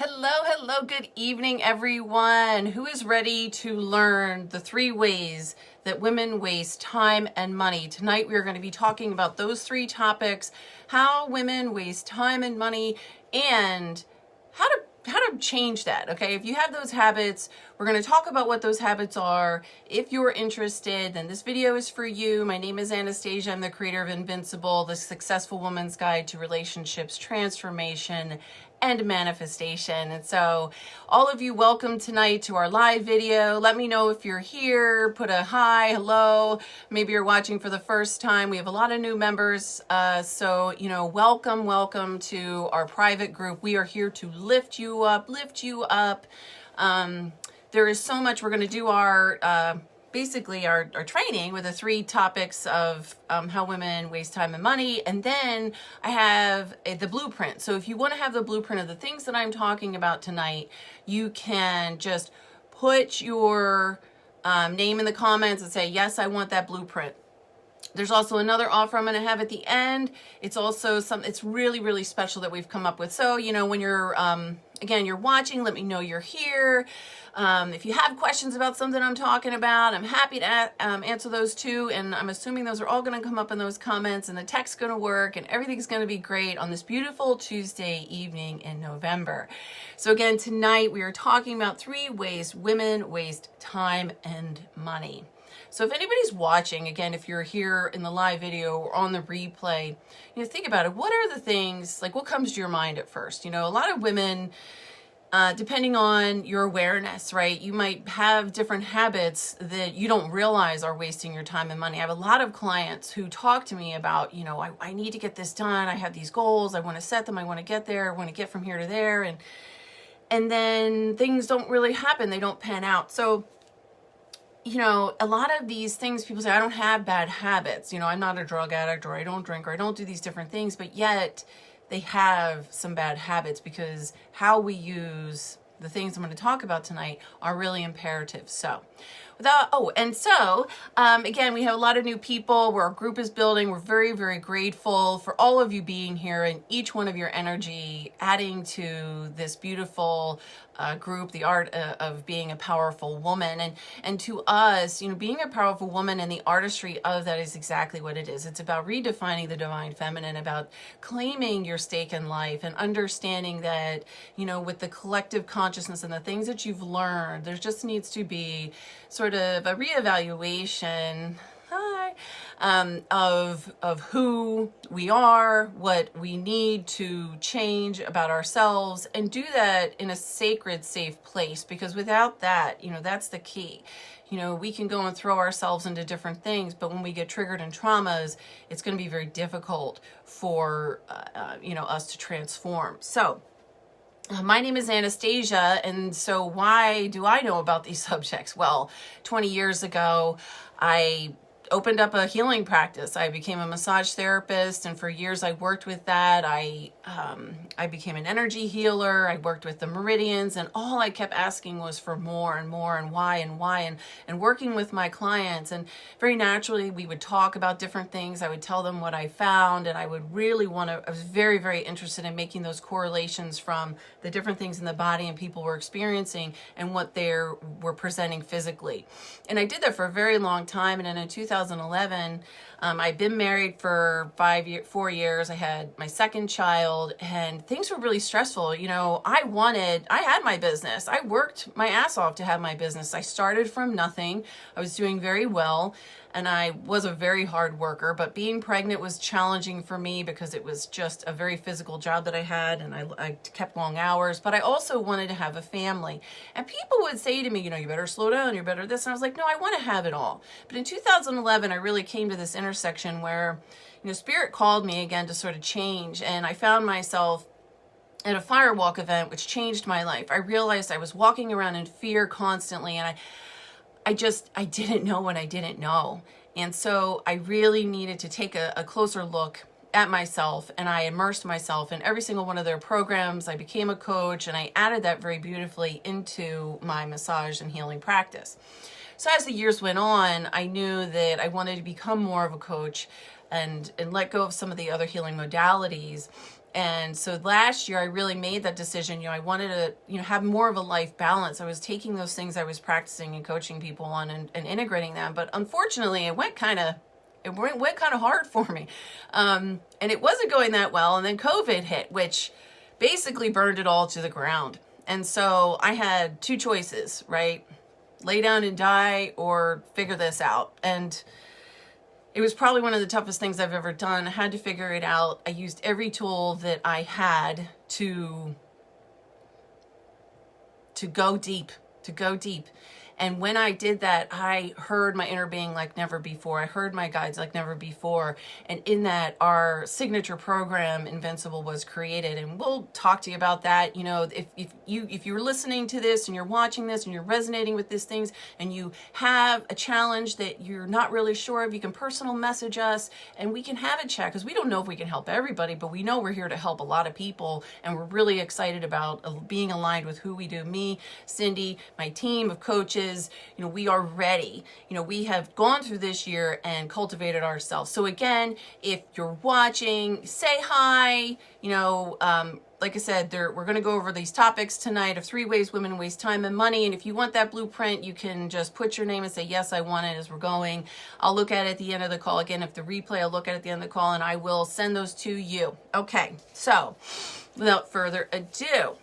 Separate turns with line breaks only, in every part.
Hello, good evening, everyone. Who is ready to learn the 3 ways that women waste time and money? Tonight, we are going to be talking about those 3 topics: how women waste time and money, and how to change that. Okay, if you have those habits, we're going to talk about what those habits are. If you're interested, then this video is for you. My name is Anastasia. I'm the creator of Invincible, the Successful Woman's Guide to Relationships, Transformation, and Manifestation. And so all of you, welcome tonight to our live video. Let me know if you're here. Put a hi, hello. Maybe you're watching for the first time. We have a lot of new members. So, welcome to our private group. We are here to lift you up. There is so much. We're going to do our basically our training with the 3 topics of how women waste time and money. And then I have the blueprint. So if you want to have the blueprint of the things that I'm talking about tonight, you can just put your name in the comments and say, yes, I want that blueprint. There's also another offer I'm going to have at the end. It's also it's really, really special that we've come up with. So, when you're, again, you're watching, let me know you're here. If you have questions about something I'm talking about, I'm happy to answer those too. And I'm assuming those are all going to come up in those comments, and the text's going to work, and everything's going to be great on this beautiful Tuesday evening in November. So again, tonight we are talking about 3 ways women waste time and money. So if anybody's watching, again, if you're here in the live video or on the replay, think about it. What are the things, like what comes to your mind at first? A lot of women, depending on your awareness, right? You might have different habits that you don't realize are wasting your time and money. I have a lot of clients who talk to me about, I need to get this done. I have these goals. I want to set them. I want to get there. I want to get from here to there. And then things don't really happen. They don't pan out. So a lot of these things, people say, I don't have bad habits. I'm not a drug addict, or I don't drink, or I don't do these different things, but yet they have some bad habits, because how we use the things I'm going to talk about tonight are really imperative. So again, we have a lot of new people where our group is building. We're very, very grateful for all of you being here and each one of your energy adding to this beautiful group, the art of being a powerful woman. And to us, being a powerful woman and the artistry of that is exactly what it is. It's about redefining the divine feminine, about claiming your stake in life and understanding that, with the collective consciousness and the things that you've learned, there just needs to be sort of a reevaluation of who we are, what we need to change about ourselves, and do that in a sacred, safe place. Because without that, that's the key. We can go and throw ourselves into different things, but when we get triggered in traumas, it's going to be very difficult for us to transform. So my name is Anastasia, and so why do I know about these subjects? Well, 20 years ago, I opened up a healing practice. I became a massage therapist, and for years I worked with that. I became an energy healer. I worked with the meridians, and all I kept asking was for more and more, and why, and working with my clients. And very naturally, we would talk about different things. I would tell them what I found, and I would really I was very, very interested in making those correlations from the different things in the body and people were experiencing and what they were presenting physically. And I did that for a very long time. And then in 2011, I'd been married for 4 years. I had my second child, and things were really stressful. I had my business. I worked my ass off to have my business. I started from nothing. I was doing very well, and I was a very hard worker, but being pregnant was challenging for me because it was just a very physical job that I had, and I kept long hours, but I also wanted to have a family. And people would say to me, you better slow down, you better this. And I was like, no, I want to have it all. But in 2011, I really came to this intersection where, Spirit called me again to sort of change, and I found myself at a firewalk event, which changed my life. I realized I was walking around in fear constantly, and I didn't know what I didn't know. And so I really needed to take a closer look at myself, and I immersed myself in every single one of their programs. I became a coach, and I added that very beautifully into my massage and healing practice. So as the years went on, I knew that I wanted to become more of a coach and let go of some of the other healing modalities. And so last year I really made that decision. I wanted to, have more of a life balance. I was taking those things I was practicing and coaching people on and integrating them. But unfortunately, it went kind of hard for me. And it wasn't going that well. And then COVID hit, which basically burned it all to the ground. And so I had two choices, right? Lay down and die or figure this out. And it was probably one of the toughest things I've ever done. I had to figure it out. I used every tool that I had to go deep, And when I did that, I heard my inner being like never before. I heard my guides like never before. And in that, our signature program, Invincible, was created. And we'll talk to you about that. If you're listening to this and you're watching this and you're resonating with these things and you have a challenge that you're not really sure of, you can personal message us and we can have a chat, because we don't know if we can help everybody, but we know we're here to help a lot of people. And we're really excited about being aligned with who we do. Me, Cindy, my team of coaches, we are ready. We have gone through this year and cultivated ourselves. So again, if you're watching, say hi. Like I said, we're going to go over these topics tonight of 3 ways women waste time and money. And if you want that blueprint, you can just put your name and say, yes, I want it, as we're going. I'll look at it at the end of the call. Again, if the replay, I'll look at it at the end of the call and I will send those to you. Okay, so without further ado.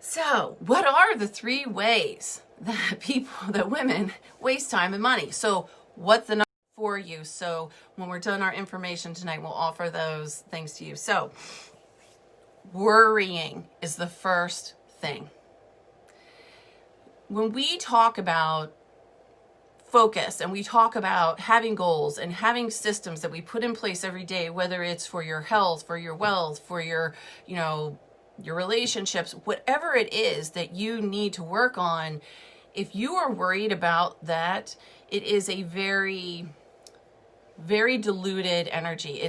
So what are the 3 ways that women waste time and money? So what's the number for you? So when we're done our information tonight, we'll offer those things to you. So worrying is the first thing. When we talk about focus and we talk about having goals and having systems that we put in place every day, whether it's for your health, for your wealth, for your relationships, whatever it is that you need to work on, if you are worried about that, it is a very, very diluted energy.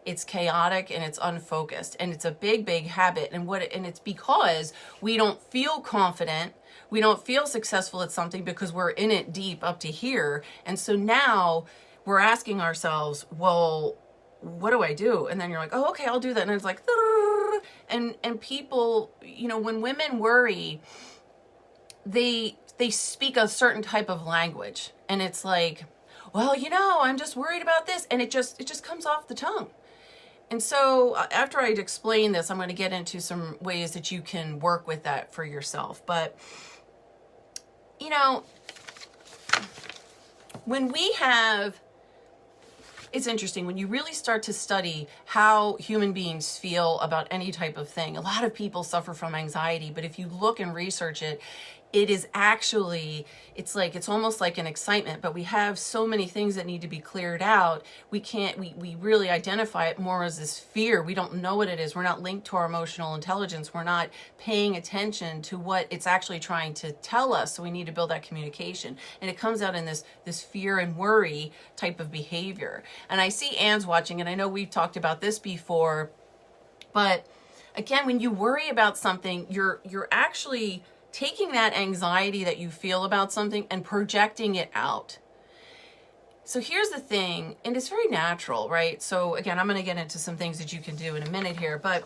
It's chaotic and it's unfocused, and it's a big, big habit. And it's because we don't feel confident. We don't feel successful at something because we're in it deep up to here. And so now we're asking ourselves, well, what do I do? And then you're like, oh, okay, I'll do that. And it's like, and people, when women worry, they speak a certain type of language, and it's like, well, I'm just worried about this, and it just comes off the tongue. And so after I'd explain this, I'm going to get into some ways that you can work with that for yourself. But when we have, it's interesting when you really start to study how human beings feel about any type of thing. A lot of people suffer from anxiety, but if you look and research it, it is actually, it's almost like an excitement, but we have so many things that need to be cleared out. We really identify it more as this fear. We don't know what it is. We're not linked to our emotional intelligence. We're not paying attention to what it's actually trying to tell us. So we need to build that communication. And it comes out in this fear and worry type of behavior. And I see Anne's watching, and I know we've talked about this before, but again, when you worry about something, you're actually taking that anxiety that you feel about something and projecting it out. So here's the thing, and it's very natural, right? So again, I'm going to get into some things that you can do in a minute here, but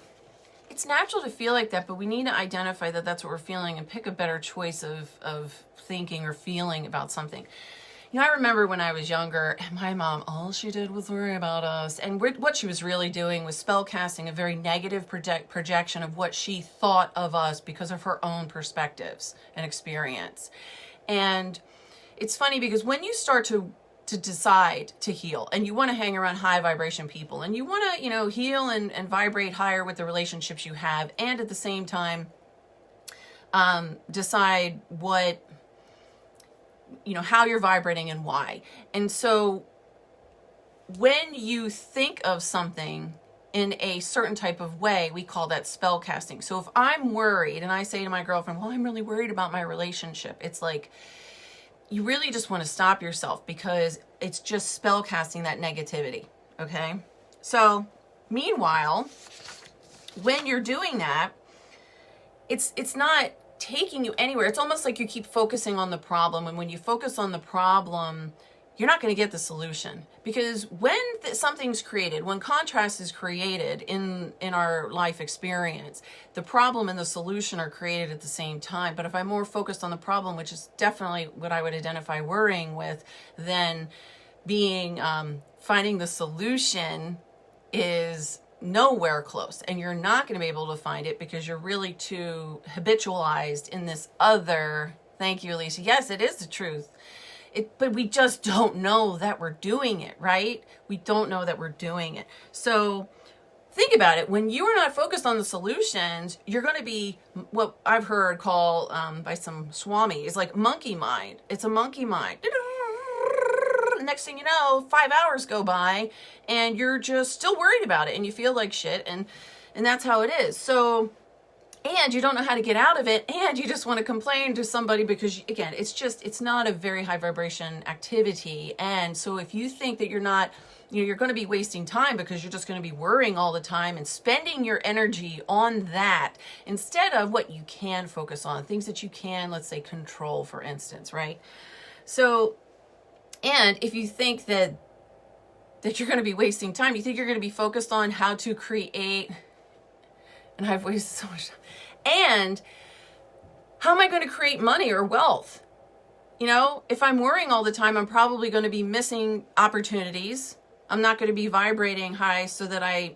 it's natural to feel like that, but we need to identify that that's what we're feeling and pick a better choice of thinking or feeling about something. I remember when I was younger, and my mom, all she did was worry about us. And what she was really doing was spell casting a very negative projection of what she thought of us because of her own perspectives and experience. And it's funny because when you start to decide to heal and you want to hang around high vibration people and you want to, heal and vibrate higher with the relationships you have, and at the same time, decide what, how you're vibrating and why. And so when you think of something in a certain type of way, we call that spell casting. So if I'm worried and I say to my girlfriend, well, I'm really worried about my relationship, it's like, you really just want to stop yourself because it's just spell casting that negativity. Okay. So meanwhile, when you're doing that, it's not taking you anywhere. It's almost like you keep focusing on the problem. And when you focus on the problem, you're not going to get the solution. Because when something's created, when contrast is created in our life experience, the problem and the solution are created at the same time. But if I'm more focused on the problem, which is definitely what I would identify worrying with, then being finding the solution is nowhere close, and you're not going to be able to find it because you're really too habitualized in this other. Thank you, Alicia. Yes, it is the truth. But we just don't know that we're doing it, right? We don't know that we're doing it. So think about it. When you are not focused on the solutions, you're going to be what I've heard called by some swamis, like monkey mind. It's a monkey mind. Next thing you know, 5 hours go by and you're just still worried about it and you feel like shit. And that's how it is. So, and you don't know how to get out of it, and you just want to complain to somebody because, again, it's not a very high vibration activity. And so if you think that you're not, you're going to be wasting time because you're just going to be worrying all the time and spending your energy on that instead of what you can focus on, things that you can, let's say, control, for instance, right? So, and if you think that you're going to be wasting time, you think you're going to be focused on how to create, and I've wasted so much time. And how am I going to create money or wealth? If I'm worrying all the time, I'm probably going to be missing opportunities. I'm not going to be vibrating high so that I,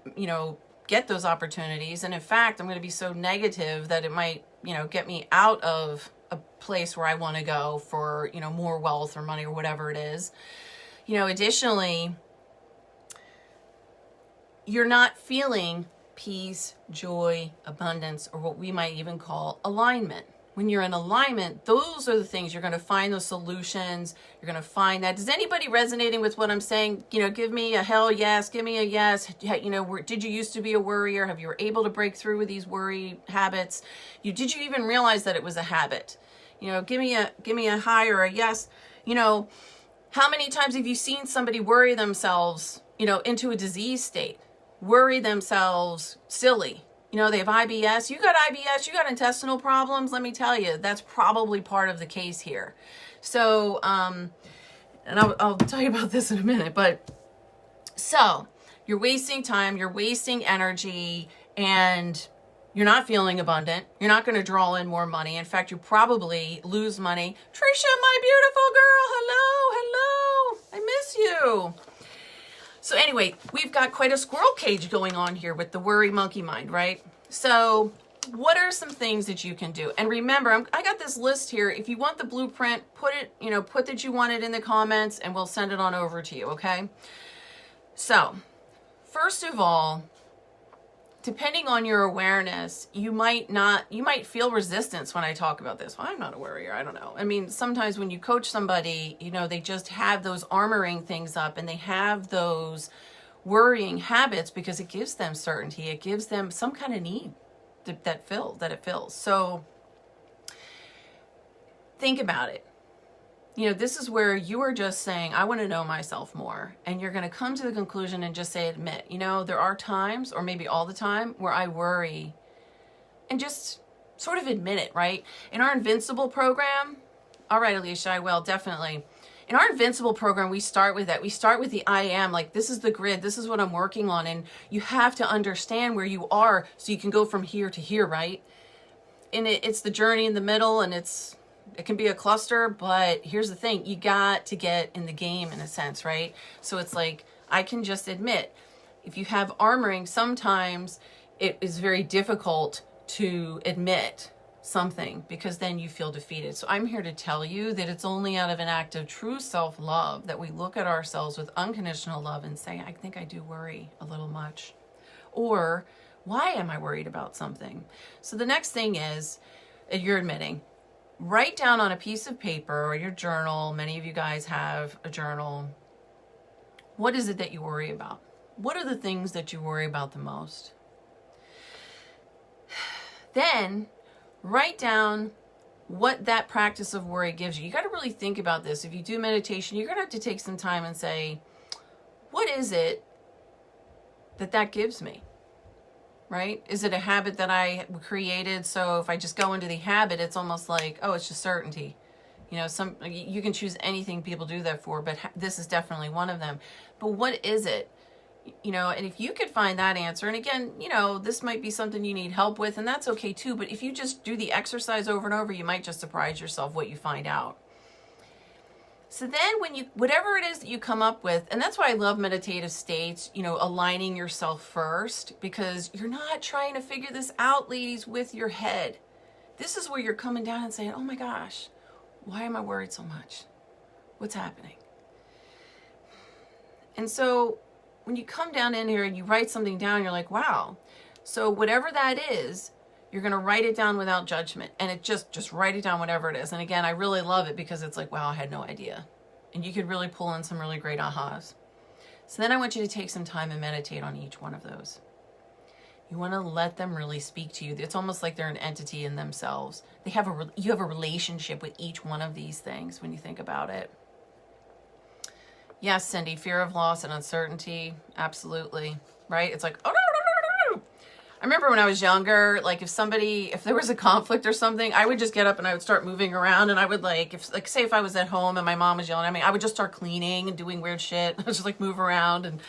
get those opportunities. And in fact, I'm going to be so negative that it might, get me out of a place where I want to go for, more wealth or money or whatever it is. Additionally, you're not feeling peace, joy, abundance, or what we might even call alignment. When you're in alignment, those are the things you're going to find, those solutions. You're going to find that. Is anybody resonating with what I'm saying? Give me a hell yes. Give me a yes. Did you used to be a worrier? Have you were able to break through with these worry habits? Did you even realize that it was a habit? Give me a hi or a yes. How many times have you seen somebody worry themselves, into a disease state? Worry themselves silly. They have IBS. You got IBS, you got intestinal problems. Let me tell you, that's probably part of the case here. So, and I'll tell you about this in a minute, but so you're wasting time, you're wasting energy, and you're not feeling abundant. You're not going to draw in more money. In fact, you probably lose money. Trisha, my beautiful girl, hello. I miss you. So anyway, we've got quite a squirrel cage going on here with the worry monkey mind, right? So what are some things that you can do? And remember, I got this list here. If you want the blueprint, put that you want it in the comments and we'll send it on over to you, okay? So first of all, depending on your awareness, you might feel resistance when I talk about this. Well, I'm not a worrier. I don't know. I mean, sometimes when you coach somebody, they just have those armoring things up and they have those worrying habits because it gives them certainty. It gives them some kind of need that it fills. So think about it. This is where you are just saying, I want to know myself more. And you're going to come to the conclusion and just admit, there are times, or maybe all the time, where I worry. And just sort of admit it, right? In our Invincible program, all right, Alicia, I will, definitely. In our Invincible program, we start with that. We start with the I am, like this is the grid, this is what I'm working on. And you have to understand where you are so you can go from here to here, right? And it's the journey in the middle, and it can be a cluster, but here's the thing. You got to get in the game in a sense, right? So it's like, I can just admit, if you have armoring, sometimes it is very difficult to admit something because then you feel defeated. So I'm here to tell you that it's only out of an act of true self-love that we look at ourselves with unconditional love and say, I think I do worry a little much. Or, why am I worried about something? So the next thing is, you're admitting, write down on a piece of paper or your journal. Many of you guys have a journal. What is it that you worry about? What are the things that you worry about the most? Then write down what that practice of worry gives you. You got to really think about this. If you do meditation, you're going to have to take some time and say, what is it that gives me? Right? Is it a habit that I created? So if I just go into the habit, it's almost like, oh, it's just certainty. You know, you can choose anything people do that for, but this is definitely one of them. But what is it? You know, and if you could find that answer, and again, you know, this might be something you need help with, and that's okay too, but if you just do the exercise over and over, you might just surprise yourself what you find out. So then whatever it is that you come up with, and that's why I love meditative states, you know, aligning yourself first, because you're not trying to figure this out, ladies, with your head. This is where you're coming down and saying, oh my gosh, why am I worried so much? What's happening? And so when you come down in here and you write something down, you're like, wow. So whatever that is, you're going to write it down without judgment. And it just write it down, whatever it is. And again, I really love it because it's like, wow, I had no idea. And you could really pull in some really great ahas. So then I want you to take some time and meditate on each one of those. You want to let them really speak to you. It's almost like they're an entity in themselves. You have a relationship with each one of these things when you think about it. Yes, Cindy, fear of loss and uncertainty. Absolutely. Right? It's like, oh, no. I remember when I was younger, like if there was a conflict or something, I would just get up and I would start moving around, and I would say if I was at home and my mom was yelling at me, I would just start cleaning and doing weird shit. I was just like move around, and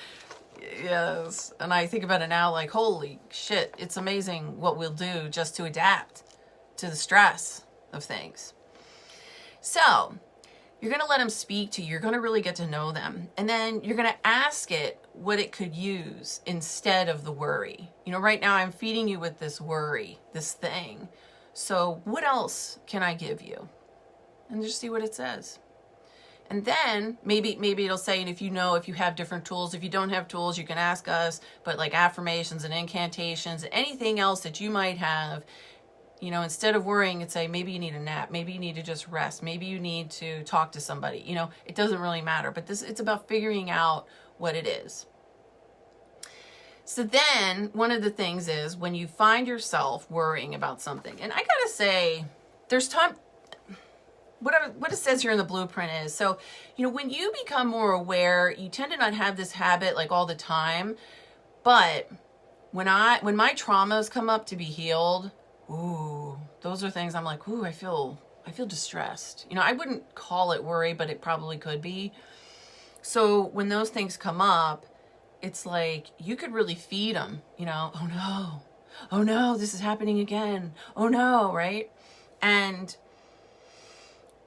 yes. And I think about it now, like, holy shit, it's amazing what we'll do just to adapt to the stress of things. So you're going to let them speak to you. You're going to really get to know them. And then you're going to ask it what it could use instead of the worry. You know, right now I'm feeding you with this worry, this thing. So what else can I give you? And just see what it says. And then maybe it'll say, and if you have different tools, if you don't have tools, you can ask us, but like affirmations and incantations and anything else that you might have, you know, instead of worrying, it'd say, maybe you need a nap. Maybe you need to just rest. Maybe you need to talk to somebody. You know, it doesn't really matter, but it's about figuring out what it is. So then one of the things is when you find yourself worrying about something, and I gotta say, there's time, what it says here in the blueprint is, so, you know, when you become more aware, you tend to not have this habit like all the time, but when my traumas come up to be healed, ooh, those are things I'm like, ooh, I feel distressed. You know, I wouldn't call it worry, but it probably could be. So when those things come up, it's like you could really feed them, you know, oh no, this is happening again. Oh no, right? And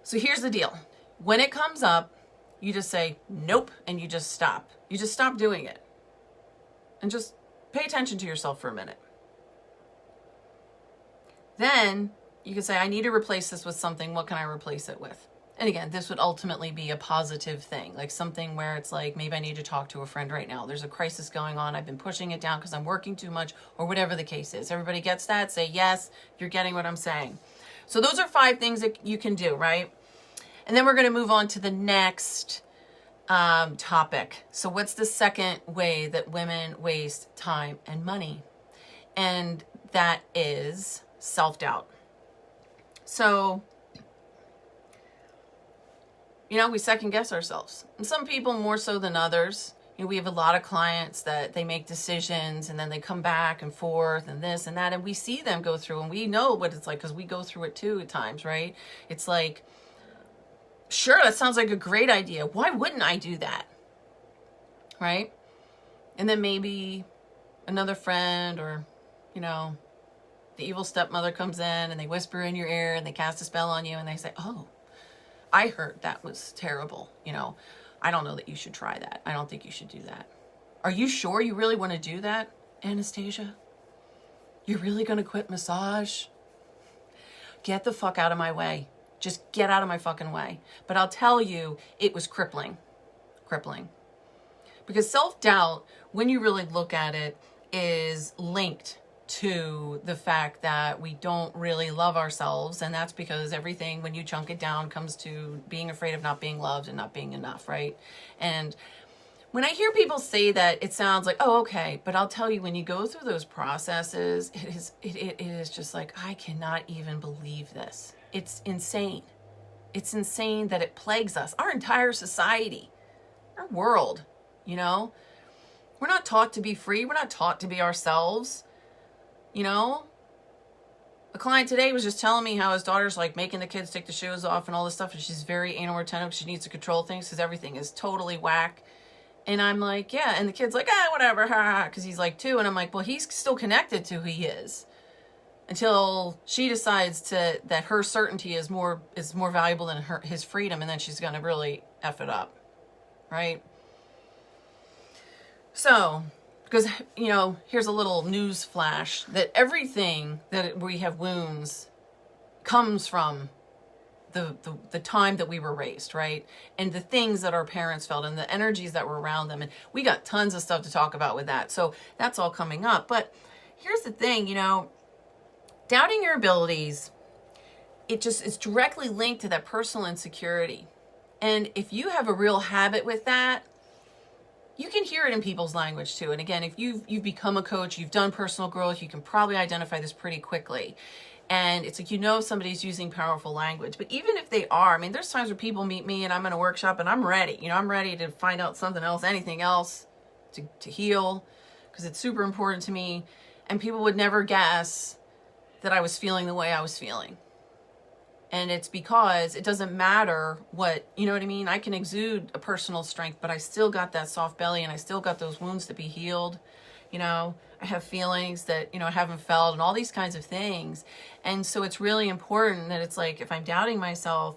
so here's the deal. When it comes up, you just say, nope, and you just stop. You just stop doing it. And just pay attention to yourself for a minute. Then you can say, I need to replace this with something. What can I replace it with? And again, this would ultimately be a positive thing, like something where it's like, maybe I need to talk to a friend right now. There's a crisis going on. I've been pushing it down because I'm working too much, or whatever the case is. Everybody gets that? Say yes, you're getting what I'm saying. So those are 5 things that you can do, right? And then we're going to move on to the next topic. So what's the second way that women waste time and money? And that is self-doubt. So, you know, we second guess ourselves. And some people more so than others. You know, we have a lot of clients that they make decisions and then they come back and forth and this and that. And we see them go through, and we know what it's like because we go through it too at times, right? It's like, sure, that sounds like a great idea. Why wouldn't I do that? Right? And then maybe another friend, or, you know, the evil stepmother comes in and they whisper in your ear and they cast a spell on you and they say, oh, I heard that was terrible. You know, I don't know that you should try that. I don't think you should do that. Are you sure you really want to do that, Anastasia? You're really going to quit massage? Get the fuck out of my way. Just get out of my fucking way. But I'll tell you, it was crippling. Because self-doubt, when you really look at it, is linked to the fact that we don't really love ourselves. And that's because everything, when you chunk it down, comes to being afraid of not being loved and not being enough, right? And when I hear people say that, it sounds like, oh, okay. But I'll tell you, when you go through those processes, it is just like, I cannot even believe this. It's insane. It's insane that it plagues us, our entire society, our world, you know? We're not taught to be free. We're not taught to be ourselves. You know, A client today was just telling me how his daughter's like making the kids take the shoes off and all this stuff, and she's very anal retentive. She needs to control things because everything is totally whack. And I'm like, yeah. And the kid's like, whatever, because he's like 2. And I'm like, well, he's still connected to who he is until she decides that her certainty is more valuable than his freedom, and then she's going to really F it up, right? So, because, here's a little news flash, that everything that we have wounds comes from the time that we were raised, right? And the things that our parents felt and the energies that were around them. And we got tons of stuff to talk about with that. So that's all coming up. But here's the thing, doubting your abilities, it's directly linked to that personal insecurity. And if you have a real habit with that, you can hear it in people's language too. And again, if you've become a coach, you've done personal growth, you can probably identify this pretty quickly. And it's like, if somebody's using powerful language. But even if they are, there's times where people meet me and I'm in a workshop and I'm ready. I'm ready to find out something else, anything else to heal, because it's super important to me. And people would never guess that I was feeling the way I was feeling. And it's because it doesn't matter what, you know what I mean? I can exude a personal strength, but I still got that soft belly and I still got those wounds to be healed. I have feelings that, I haven't felt and all these kinds of things. And so it's really important that it's like, if I'm doubting myself,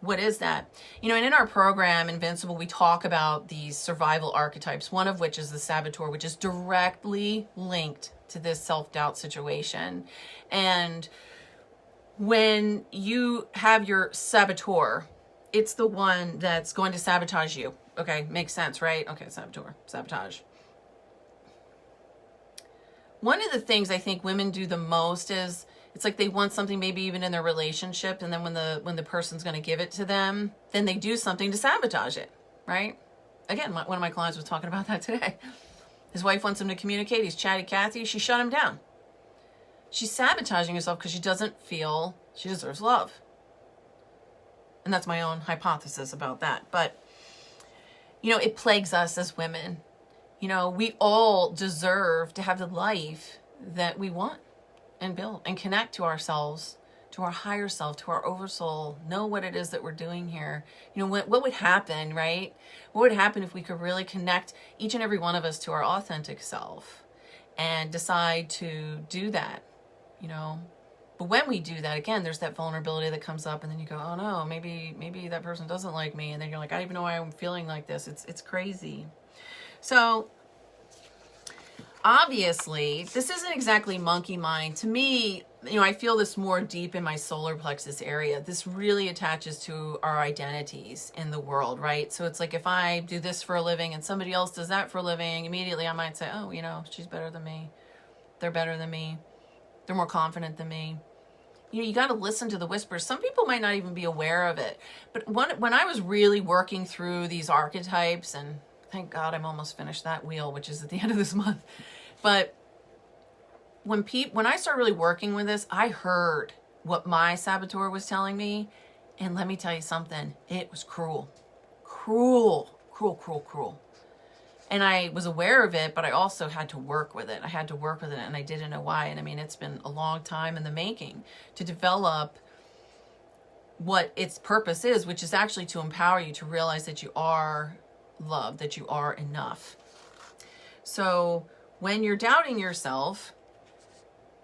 what is that? And in our program, Invincible, we talk about these survival archetypes, one of which is the saboteur, which is directly linked to this self-doubt situation. And when you have your saboteur, it's the one that's going to sabotage you. Okay, makes sense, right? Okay, sabotage. One of the things I think women do the most is it's like they want something maybe even in their relationship, and then when the person's going to give it to them, then they do something to sabotage it, right? Again, one of my clients was talking about that today. His wife wants him to communicate. He's chatty Cathy. She shut him down. She's sabotaging herself because she doesn't feel she deserves love. And that's my own hypothesis about that. But, it plagues us as women. We all deserve to have the life that we want and build and connect to ourselves, to our higher self, to our oversoul, know what it is that we're doing here. What would happen, right? What would happen if we could really connect each and every one of us to our authentic self and decide to do that, But when we do that, again, there's that vulnerability that comes up, and then you go, oh no, maybe that person doesn't like me. And then you're like, I don't even know why I'm feeling like this. It's crazy. So obviously, this isn't exactly monkey mind. To me, I feel this more deep in my solar plexus area. This really attaches to our identities in the world, right? So it's like if I do this for a living and somebody else does that for a living, immediately I might say, oh, she's better than me. They're better than me. They're more confident than me. You got to listen to the whispers. Some people might not even be aware of it. But when I was really working through these archetypes, and thank God I'm almost finished that wheel, which is at the end of this month. But when I started really working with this, I heard what my saboteur was telling me. And let me tell you something. It was cruel. Cruel. And I was aware of it, but I also had to work with it. And I didn't know why. And it's been a long time in the making to develop what its purpose is, which is actually to empower you to realize that you are loved, that you are enough. So when you're doubting yourself,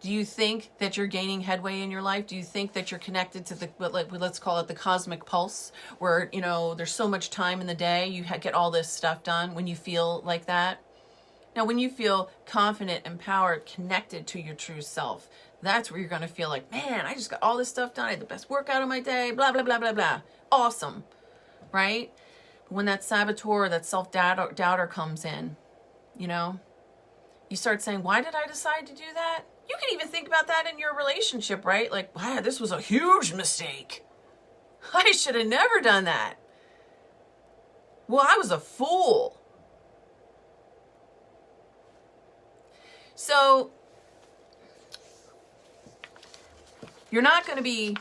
do you think that you're gaining headway in your life? Do you think that you're connected to let's call it the cosmic pulse, where, there's so much time in the day, you get all this stuff done when you feel like that? Now, when you feel confident, empowered, connected to your true self, that's where you're going to feel like, man, I just got all this stuff done. I had the best workout of my day, blah, blah, blah, blah, blah. Awesome, right? But when that saboteur, that self-doubter comes in, you start saying, why did I decide to do that? You can even think about that in your relationship, right? Like, wow, this was a huge mistake. I should have never done that. Well, I was a fool. So you're not going to be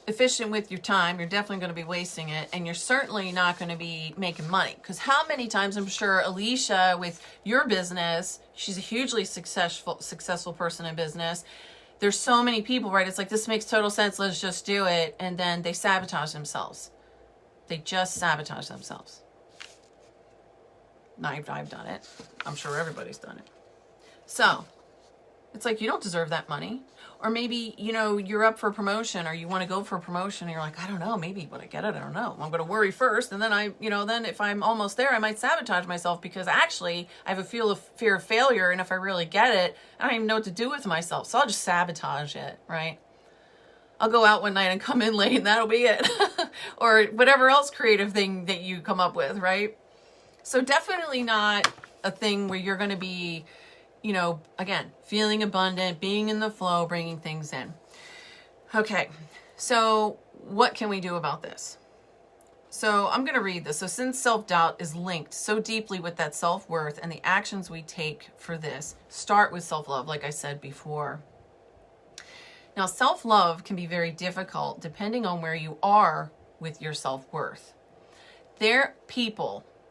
efficient with your time. You're definitely going to be wasting it. And you're certainly not going to be making money. Because how many times, I'm sure, Alicia, with your business, she's a hugely successful person in business. there's so many people, right? It's like, this makes total sense. Let's just do it. And then they sabotage themselves. They just sabotage themselves. I've done it. I'm sure everybody's done it. So it's like, you don't deserve that money. Or maybe, you know, you're up for a promotion, or you want to go for a promotion, and you're like, I don't know, maybe when I get it, I don't know. I'm going to worry first. And then then if I'm almost there, I might sabotage myself, because actually I have a fear of failure. And if I really get it, I don't even know what to do with myself. So I'll just sabotage it, right? I'll go out one night and come in late, and that'll be it. Or whatever else creative thing that you come up with, right? So definitely not a thing where you're going to be, you know, again, feeling abundant, being in the flow, bringing things in. Okay, so what can we do about this? So I'm going to read this. So since self-doubt is linked so deeply with that self-worth, and the actions we take for this start with self-love, like I said before. Now, self-love can be very difficult depending on where you are with your self-worth.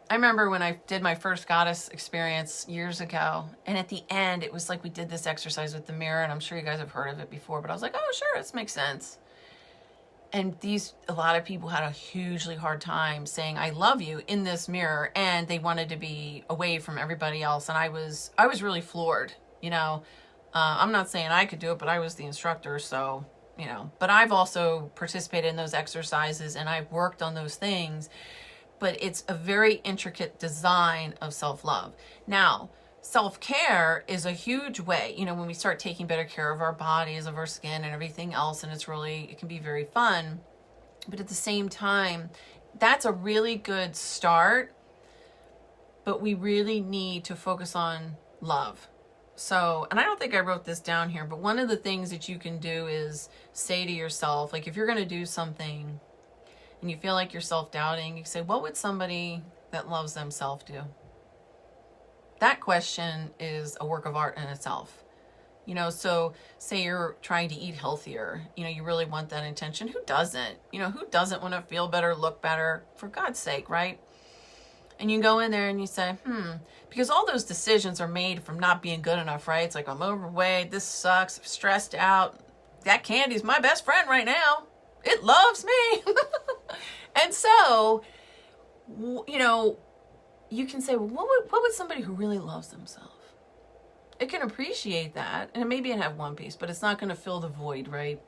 I remember when I did my first goddess experience years ago, and at the end, it was like we did this exercise with the mirror, and I'm sure you guys have heard of it before, but I was like, oh, sure, this makes sense. And a lot of people had a hugely hard time saying, I love you in this mirror, and they wanted to be away from everybody else. And I was really floored, you know. I'm not saying I could do it, but I was the instructor, so, you know. But I've also participated in those exercises, and I've worked on those things. But it's a very intricate design of self-love. Now, self-care is a huge way, you know, when we start taking better care of our bodies, of our skin and everything else, and it can be very fun. But at the same time, that's a really good start, but we really need to focus on love. So, and I don't think I wrote this down here, but one of the things that you can do is say to yourself, like, if you're going to do something and you feel like you're self-doubting, you say, what would somebody that loves themselves do? That question is a work of art in itself. You know, so say you're trying to eat healthier, you know, you really want that intention. Who doesn't? You know, who doesn't want to feel better, look better, for God's sake, right? And you go in there and you say, because all those decisions are made from not being good enough, right? It's like, I'm overweight, this sucks, I'm stressed out. That candy's my best friend right now. It loves me. And so, you know, you can say, well, what would somebody who really loves themselves? It can appreciate that, and maybe it have one piece, but it's not going to fill the void, right?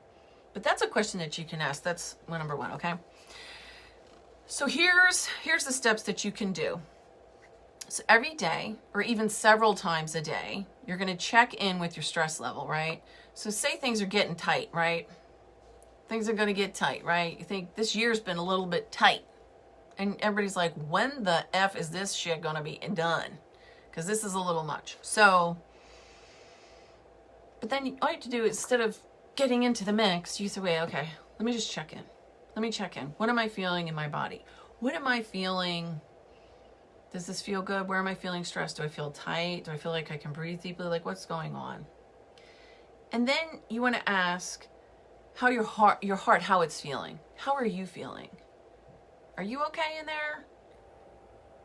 But that's a question that you can ask. That's number one, okay? So here's the steps that you can do. So every day, or even several times a day, you're going to check in with your stress level, right? So say things are getting tight, right? Things are going to get tight, right? You think this year's been a little bit tight. And everybody's like, when the F is this shit going to be done? Because this is a little much. So, but then all you have to do is, instead of getting into the mix, you say, wait, okay, let me just check in. Let me check in. What am I feeling in my body? What am I feeling? Does this feel good? Where am I feeling stressed? Do I feel tight? Do I feel like I can breathe deeply? Like, what's going on? And then you want to ask how your heart, how it's feeling. How are you feeling? Are you okay in there?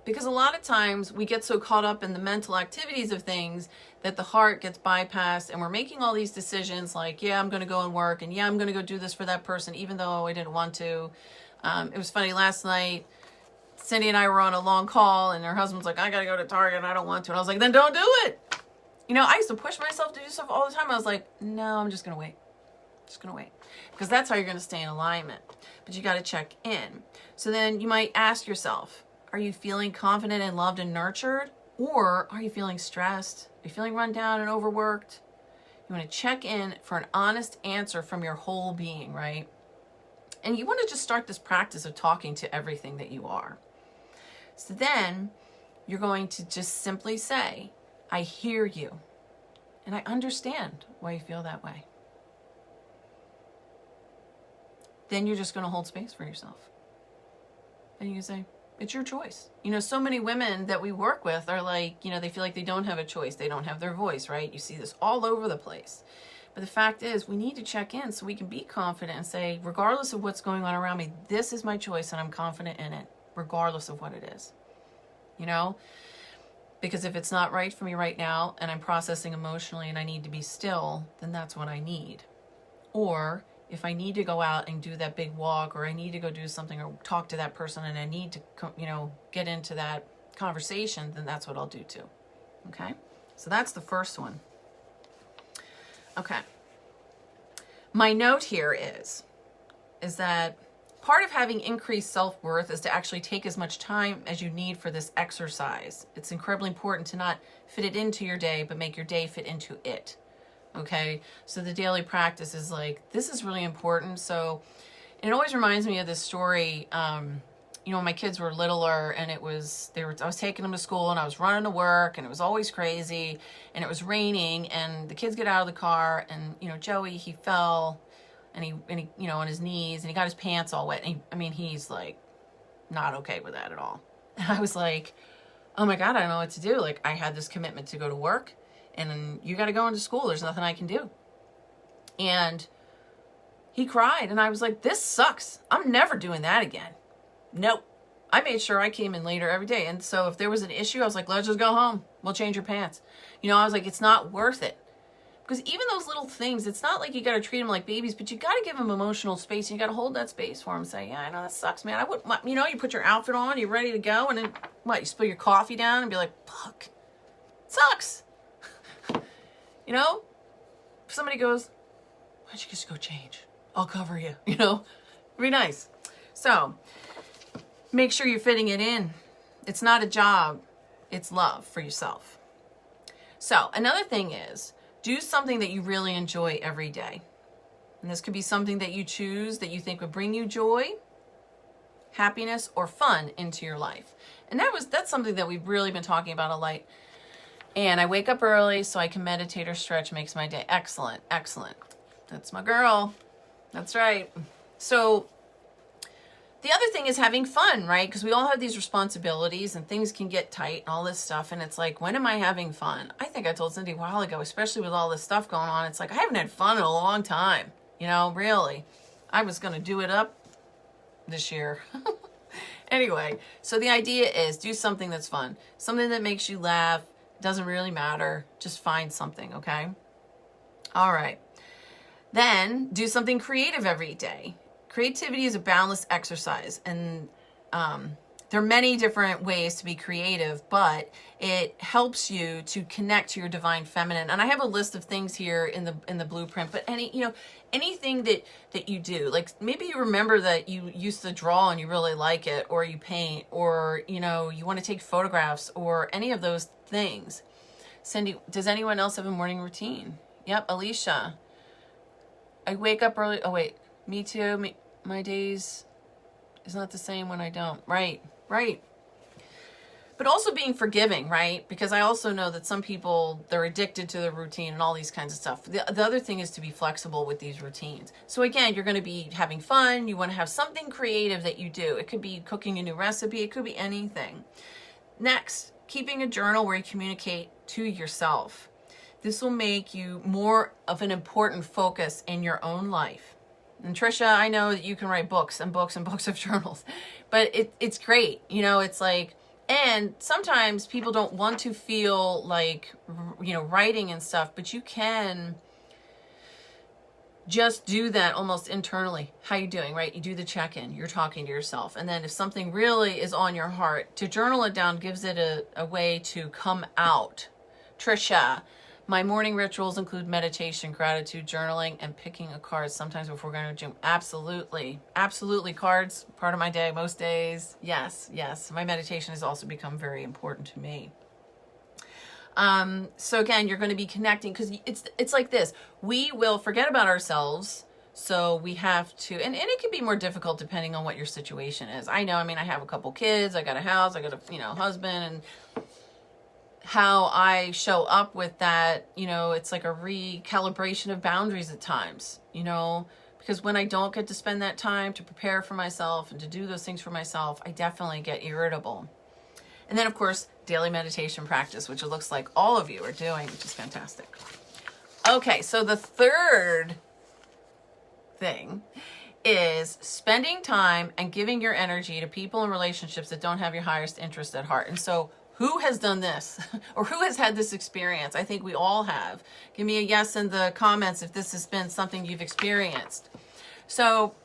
Because a lot of times we get so caught up in the mental activities of things that the heart gets bypassed, and we're making all these decisions like, yeah, I'm going to go and work, and yeah, I'm going to go do this for that person, even though I didn't want to. It was funny last night. Cindy and I were on a long call, and her husband's like, I got to go to Target, and I don't want to. And I was like, then don't do it. You know, I used to push myself to do stuff all the time. I was like, no, I'm just going to wait. Just going to wait. Because that's how you're going to stay in alignment. But you got to check in. So then you might ask yourself, are you feeling confident and loved and nurtured? Or are you feeling stressed? Are you feeling run down and overworked? You want to check in for an honest answer from your whole being, right? And you want to just start this practice of talking to everything that you are. So then you're going to just simply say, I hear you, and I understand why you feel that way. Then you're just going to hold space for yourself. And you can say, it's your choice. You know, so many women that we work with are like, you know, they feel like they don't have a choice. They don't have their voice, right? You see this all over the place. But the fact is, we need to check in so we can be confident and say, regardless of what's going on around me, this is my choice and I'm confident in it, regardless of what it is. You know? Because if it's not right for me right now and I'm processing emotionally and I need to be still, then that's what I need. Or if I need to go out and do that big walk, or I need to go do something or talk to that person and I need to, get into that conversation, then that's what I'll do too. Okay? So that's the first one. Okay. My note here is that part of having increased self-worth is to actually take as much time as you need for this exercise. It's incredibly important to not fit it into your day, but make your day fit into it. Okay? So the daily practice is like, this is really important. So it always reminds me of this story, when my kids were littler and I was taking them to school and I was running to work and it was always crazy and it was raining and the kids get out of the car and, Joey, he fell and he on his knees and he got his pants all wet. And he's like not okay with that at all. And I was like, oh my God, I don't know what to do. Like, I had this commitment to go to work and then you got to go into school. There's nothing I can do. And he cried and I was like, this sucks. I'm never doing that again. Nope. I made sure I came in later every day. And so if there was an issue, I was like, let's just go home. We'll change your pants. I was like, it's not worth it. Because even those little things, it's not like you got to treat them like babies, but you got to give them emotional space. And you got to hold that space for them. Say, yeah, I know that sucks, man. I wouldn't, you put your outfit on, you're ready to go. And then you spill your coffee down and be like, fuck, it sucks. If somebody goes, why don't you just go change? I'll cover you, it'd be nice. So make sure you're fitting it in. It's not a job. It's love for yourself. So another thing is, do something that you really enjoy every day. And this could be something that you choose that you think would bring you joy, happiness, or fun into your life. And that's something that we've really been talking about a lot. And I wake up early so I can meditate or stretch. Makes my day excellent. Excellent. That's my girl. That's right. So the other thing is having fun, right? Because we all have these responsibilities and things can get tight and all this stuff. And it's like, when am I having fun? I think I told Cindy a while ago, especially with all this stuff going on, it's like, I haven't had fun in a long time. Really. I was going to do it up this year. Anyway, so the idea is do something that's fun. Something that makes you laugh. Doesn't really matter. Just find something, okay? All right. Then do something creative every day. Creativity is a boundless exercise, and there are many different ways to be creative, but it helps you to connect to your divine feminine. And I have a list of things here in the blueprint, but anything that you do, like maybe you remember that you used to draw and you really like it, or you paint, or you want to take photographs, or any of those things. Cindy, does anyone else have a morning routine? Yep, Alicia. I wake up early. Oh wait, me too. My days is not the same when I don't. Right. But also being forgiving, right? Because I also know that some people, they're addicted to the routine and all these kinds of stuff. The other thing is to be flexible with these routines. So again, you're going to be having fun. You want to have something creative that you do. It could be cooking a new recipe. It could be anything. Next, keeping a journal where you communicate to yourself. This will make you more of an important focus in your own life. And Trisha, I know that you can write books and books and books of journals, but it's great. It's like, and sometimes people don't want to feel like, writing and stuff, but you can just do that almost internally. How you doing, right? You do the check-in, you're talking to yourself. And then if something really is on your heart, to journal it down gives it a way to come out. Trisha, my morning rituals include meditation, gratitude, journaling, and picking a card sometimes before going to the gym. Absolutely. Absolutely. Cards, part of my day, most days. Yes. My meditation has also become very important to me. So again, you're going to be connecting because it's like this. We will forget about ourselves. So we have to, and it can be more difficult depending on what your situation is. I know, I have a couple kids, I got a house, I got a, husband, and how I show up with that, it's like a recalibration of boundaries at times, because when I don't get to spend that time to prepare for myself and to do those things for myself, I definitely get irritable. And then of course, daily meditation practice, which it looks like all of you are doing, which is fantastic. Okay. So the third thing is spending time and giving your energy to people and relationships that don't have your highest interest at heart. And so Who has done this? Or who has had this experience? I think we all have. Give me a yes in the comments if this has been something you've experienced. So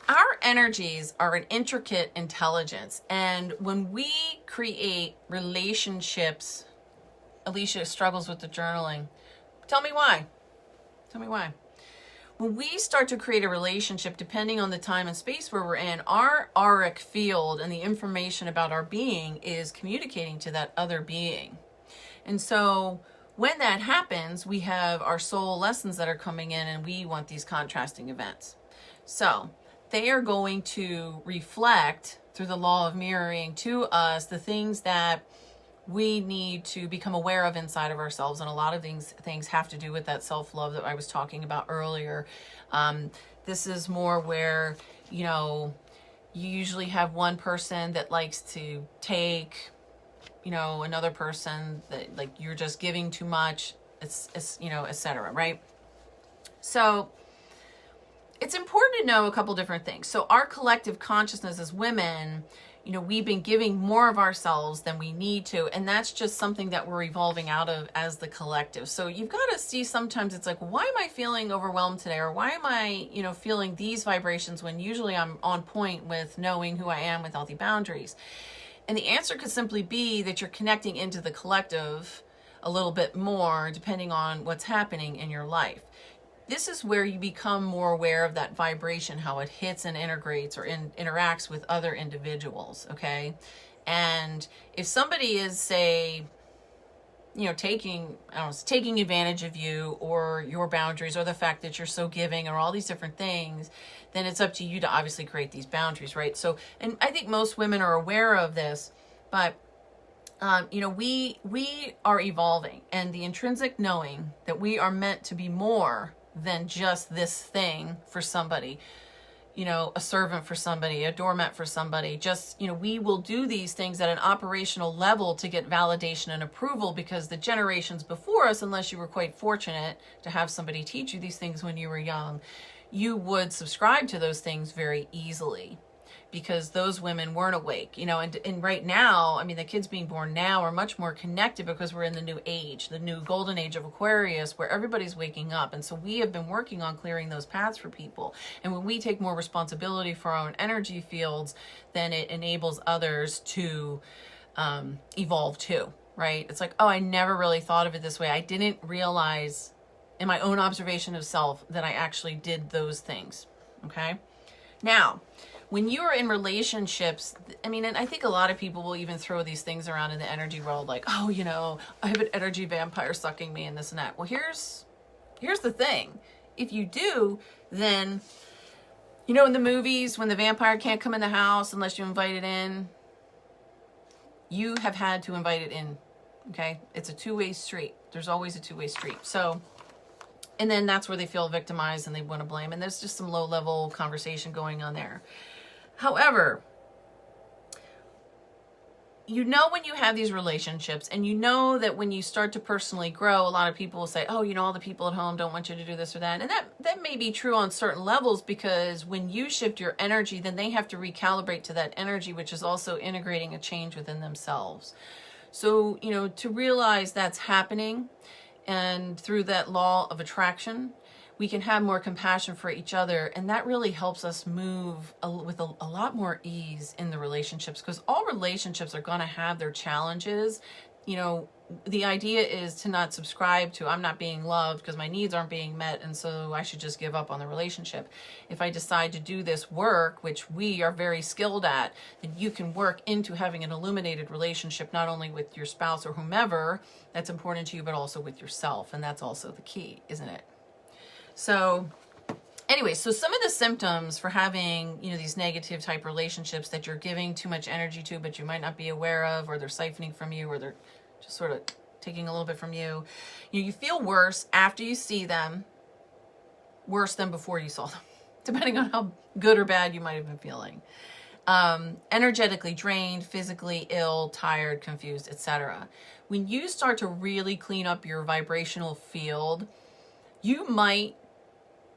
our energies are an intricate intelligence. And when we create relationships, Alicia struggles with the journaling. Tell me why. Tell me why. When we start to create a relationship, depending on the time and space where we're in, our auric field and the information about our being is communicating to that other being. And so when that happens, we have our soul lessons that are coming in, and we want these contrasting events. So they are going to reflect through the law of mirroring to us the things that we need to become aware of inside of ourselves. And a lot of things have to do with that self-love that I was talking about earlier. This is more where, you usually have one person that likes to take, another person that like you're just giving too much, it's etc. Right? So it's important to know a couple different things. So our collective consciousness as women, we've been giving more of ourselves than we need to. And that's just something that we're evolving out of as the collective. So you've got to see, sometimes it's like, why am I feeling overwhelmed today? Or why am I, feeling these vibrations when usually I'm on point with knowing who I am with healthy boundaries? And the answer could simply be that you're connecting into the collective a little bit more, depending on what's happening in your life. This is where you become more aware of that vibration, how it hits and integrates or interacts with other individuals, okay? And if somebody is, say, taking advantage of you or your boundaries or the fact that you're so giving or all these different things, then it's up to you to obviously create these boundaries, right? So, and I think most women are aware of this, but we are evolving, and the intrinsic knowing that we are meant to be more than just this thing for somebody, a servant for somebody, a doormat for somebody. Just, we will do these things at an operational level to get validation and approval, because the generations before us, unless you were quite fortunate to have somebody teach you these things when you were young, you would subscribe to those things very easily, because those women weren't awake, and right now, the kids being born now are much more connected because we're in the new age, the new golden age of Aquarius, where everybody's waking up. And so we have been working on clearing those paths for people. And when we take more responsibility for our own energy fields, then it enables others to evolve too, right? It's like, oh, I never really thought of it this way. I didn't realize in my own observation of self that I actually did those things, okay? Now, when you are in relationships, and I think a lot of people will even throw these things around in the energy world, like, oh, I have an energy vampire sucking me and this and that. Well, here's the thing. If you do, then, in the movies, when the vampire can't come in the house unless you invite it in, you have had to invite it in, okay? It's a two-way street. There's always a two-way street. So, and then that's where they feel victimized and they want to blame. And there's just some low-level conversation going on there. However, when you have these relationships, and that when you start to personally grow, a lot of people will say, oh, all the people at home don't want you to do this or that. And that may be true on certain levels, because when you shift your energy, then they have to recalibrate to that energy, which is also integrating a change within themselves. So, to realize that's happening, and through that law of attraction, we can have more compassion for each other. And that really helps us move with a lot more ease in the relationships, because all relationships are going to have their challenges. The idea is to not subscribe to, I'm not being loved because my needs aren't being met, and so I should just give up on the relationship. If I decide to do this work, which we are very skilled at, then you can work into having an illuminated relationship, not only with your spouse or whomever that's important to you, but also with yourself. And that's also the key, isn't it? So anyway, so some of the symptoms for having, these negative type relationships that you're giving too much energy to, but you might not be aware of, or they're siphoning from you, or they're just sort of taking a little bit from you. You feel worse after you see them, worse than before you saw them, depending on how good or bad you might have been feeling. Energetically drained, physically ill, tired, confused, etc. When you start to really clean up your vibrational field, you might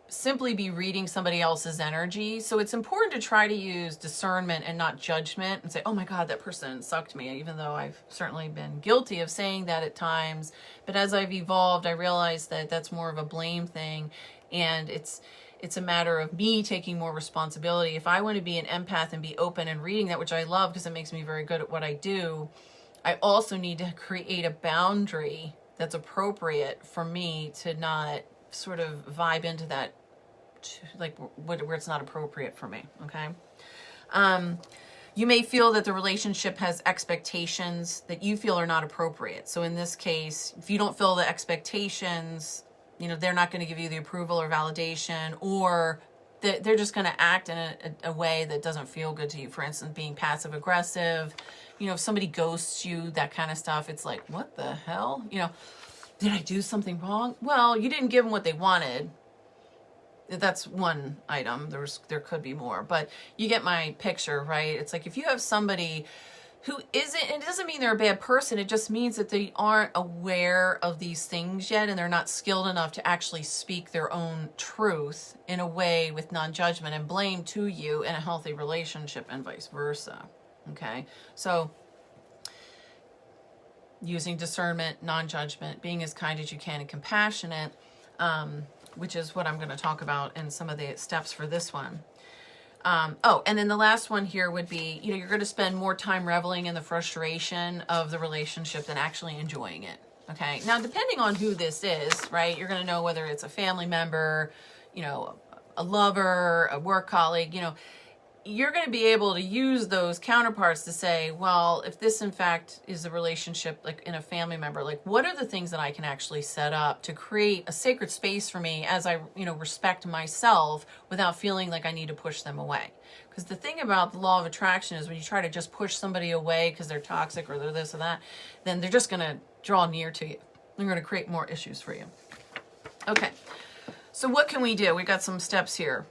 simply be reading somebody else's energy. So it's important to try to use discernment and not judgment and say, oh my God, that person sucked me, even though I've certainly been guilty of saying that at times. But as I've evolved, I realized that that's more of a blame thing, and it's a matter of me taking more responsibility. If I want to be an empath and be open and reading that, which I love because it makes me very good at what I do, I also need to create a boundary that's appropriate for me to not sort of vibe into that, like where it's not appropriate for me. Okay. You may feel that the relationship has expectations that you feel are not appropriate. So in this case, if you don't feel the expectations, they're not going to give you the approval or validation, or they're just going to act in a way that doesn't feel good to you. For instance, being passive aggressive, if somebody ghosts you, that kind of stuff, it's like, what the hell? Did I do something wrong? Well, you didn't give them what they wanted. That's one item. There could be more, but you get my picture, right? It's like if you have somebody who isn't, it doesn't mean they're a bad person. It just means that they aren't aware of these things yet, and they're not skilled enough to actually speak their own truth in a way with non-judgment and blame to you in a healthy relationship, and vice versa. Okay, so using discernment, non-judgment, being as kind as you can and compassionate, which is what I'm going to talk about in some of the steps for this one. And then the last one here would be, you're going to spend more time reveling in the frustration of the relationship than actually enjoying it. Okay. Now, depending on who this is, right, you're going to know whether it's a family member, a lover, a work colleague, you're going to be able to use those counterparts to say, well, if this in fact is a relationship, like in a family member, like what are the things that I can actually set up to create a sacred space for me as I, respect myself without feeling like I need to push them away. Because the thing about the law of attraction is when you try to just push somebody away because they're toxic or they're this or that, then they're just going to draw near to you. They're going to create more issues for you. Okay. So what can we do? We've got some steps here.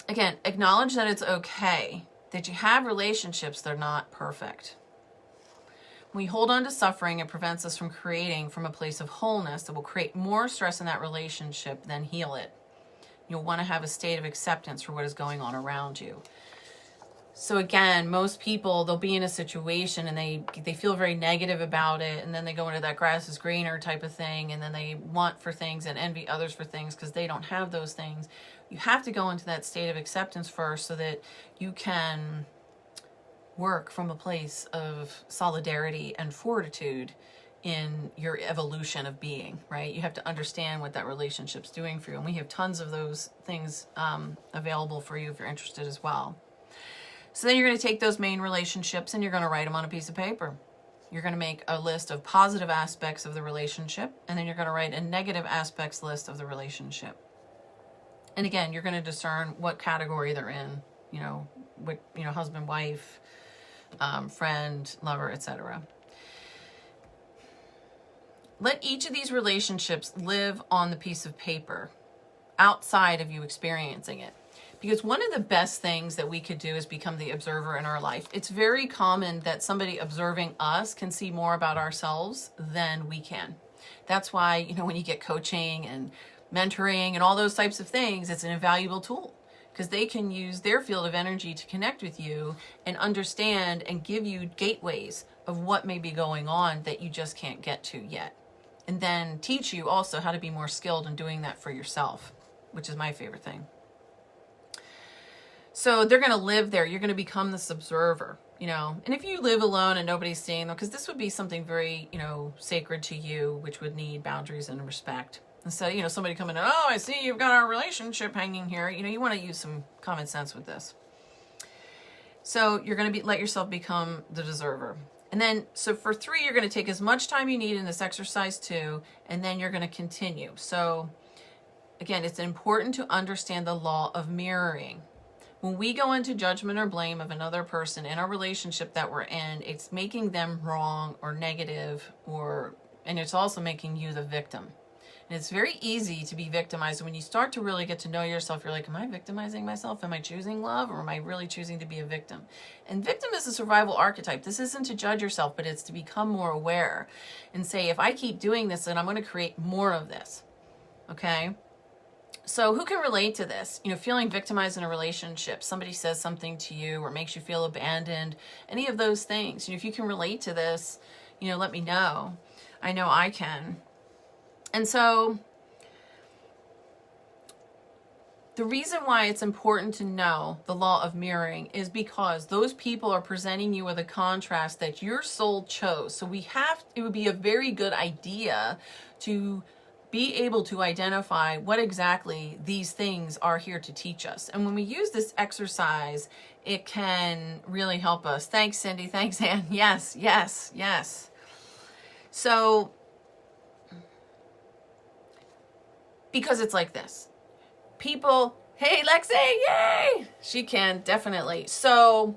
Again, acknowledge that it's okay that you have relationships that are not perfect. When we hold on to suffering, it prevents us from creating from a place of wholeness that will create more stress in that relationship than heal it. You'll want to have a state of acceptance for what is going on around you. So again, most people, they'll be in a situation and they feel very negative about it, and then they go into that grass is greener type of thing, and then they want for things and envy others for things because they don't have those things. You have to go into that state of acceptance first so that you can work from a place of solidarity and fortitude in your evolution of being, right? You have to understand what that relationship's doing for you. And we have tons of those things available for you if you're interested as well. So then you're going to take those main relationships and you're going to write them on a piece of paper. You're going to make a list of positive aspects of the relationship, and then you're going to write a negative aspects list of the relationship. And again, you're going to discern what category they're in, husband, wife, friend, lover, etc. Let each of these relationships live on the piece of paper outside of you experiencing it. Because one of the best things that we could do is become the observer in our life. It's very common that somebody observing us can see more about ourselves than we can. That's why, when you get coaching and mentoring and all those types of things, it's an invaluable tool because they can use their field of energy to connect with you and understand and give you gateways of what may be going on that you just can't get to yet. And then teach you also how to be more skilled in doing that for yourself, which is my favorite thing. So they're going to live there. You're going to become this observer, and if you live alone and nobody's seeing them, because this would be something very, sacred to you, which would need boundaries and respect. Instead, somebody coming in, oh, I see you've got our relationship hanging here. You want to use some common sense with this. So you're going to let yourself become the observer. And then, so for 3, you're going to take as much time you need in this exercise 2, and then you're going to continue. So again, it's important to understand the law of mirroring. When we go into judgment or blame of another person in a relationship that we're in, it's making them wrong or negative, and it's also making you the victim. And it's very easy to be victimized. When you start to really get to know yourself, you're like, am I victimizing myself? Am I choosing love, or am I really choosing to be a victim? And victim is a survival archetype. This isn't to judge yourself, but it's to become more aware and say, if I keep doing this, then I'm going to create more of this. Okay? So who can relate to this? Feeling victimized in a relationship, somebody says something to you or makes you feel abandoned, any of those things. If you can relate to this, let me know. I know I can. And so the reason why it's important to know the law of mirroring is because those people are presenting you with a contrast that your soul chose. So it would be a very good idea to be able to identify what exactly these things are here to teach us. And when we use this exercise, it can really help us. Thanks, Cindy. Thanks, Anne. Yes, yes, yes. So, because it's like this. People, hey, Lexi, yay! She can, definitely. So,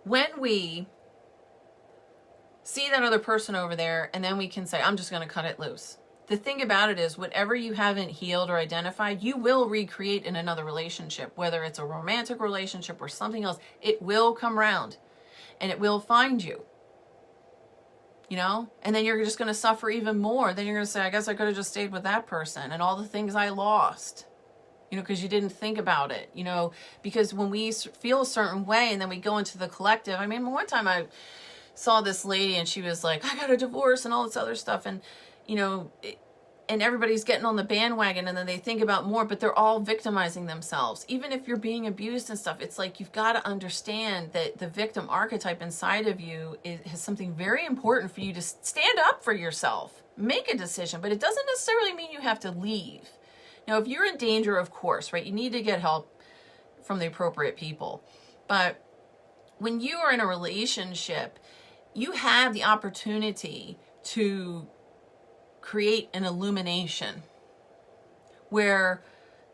when we see that other person over there, and then we can say, I'm just going to cut it loose. The thing about it is, whatever you haven't healed or identified, you will recreate in another relationship, whether it's a romantic relationship or something else. It will come around and it will find you, and then you're just going to suffer even more. Then you're going to say, I guess I could have just stayed with that person and all the things I lost, because you didn't think about it, because when we feel a certain way and then we go into the collective. I mean, one time I saw this lady and she was like, I got a divorce and all this other stuff. And and everybody's getting on the bandwagon, and then they think about more, but they're all victimizing themselves. Even if you're being abused and stuff, it's like you've got to understand that the victim archetype inside of you has something very important for you to stand up for yourself, make a decision, but it doesn't necessarily mean you have to leave. Now, if you're in danger, of course, right, you need to get help from the appropriate people. But when you are in a relationship, you have the opportunity to create an illumination where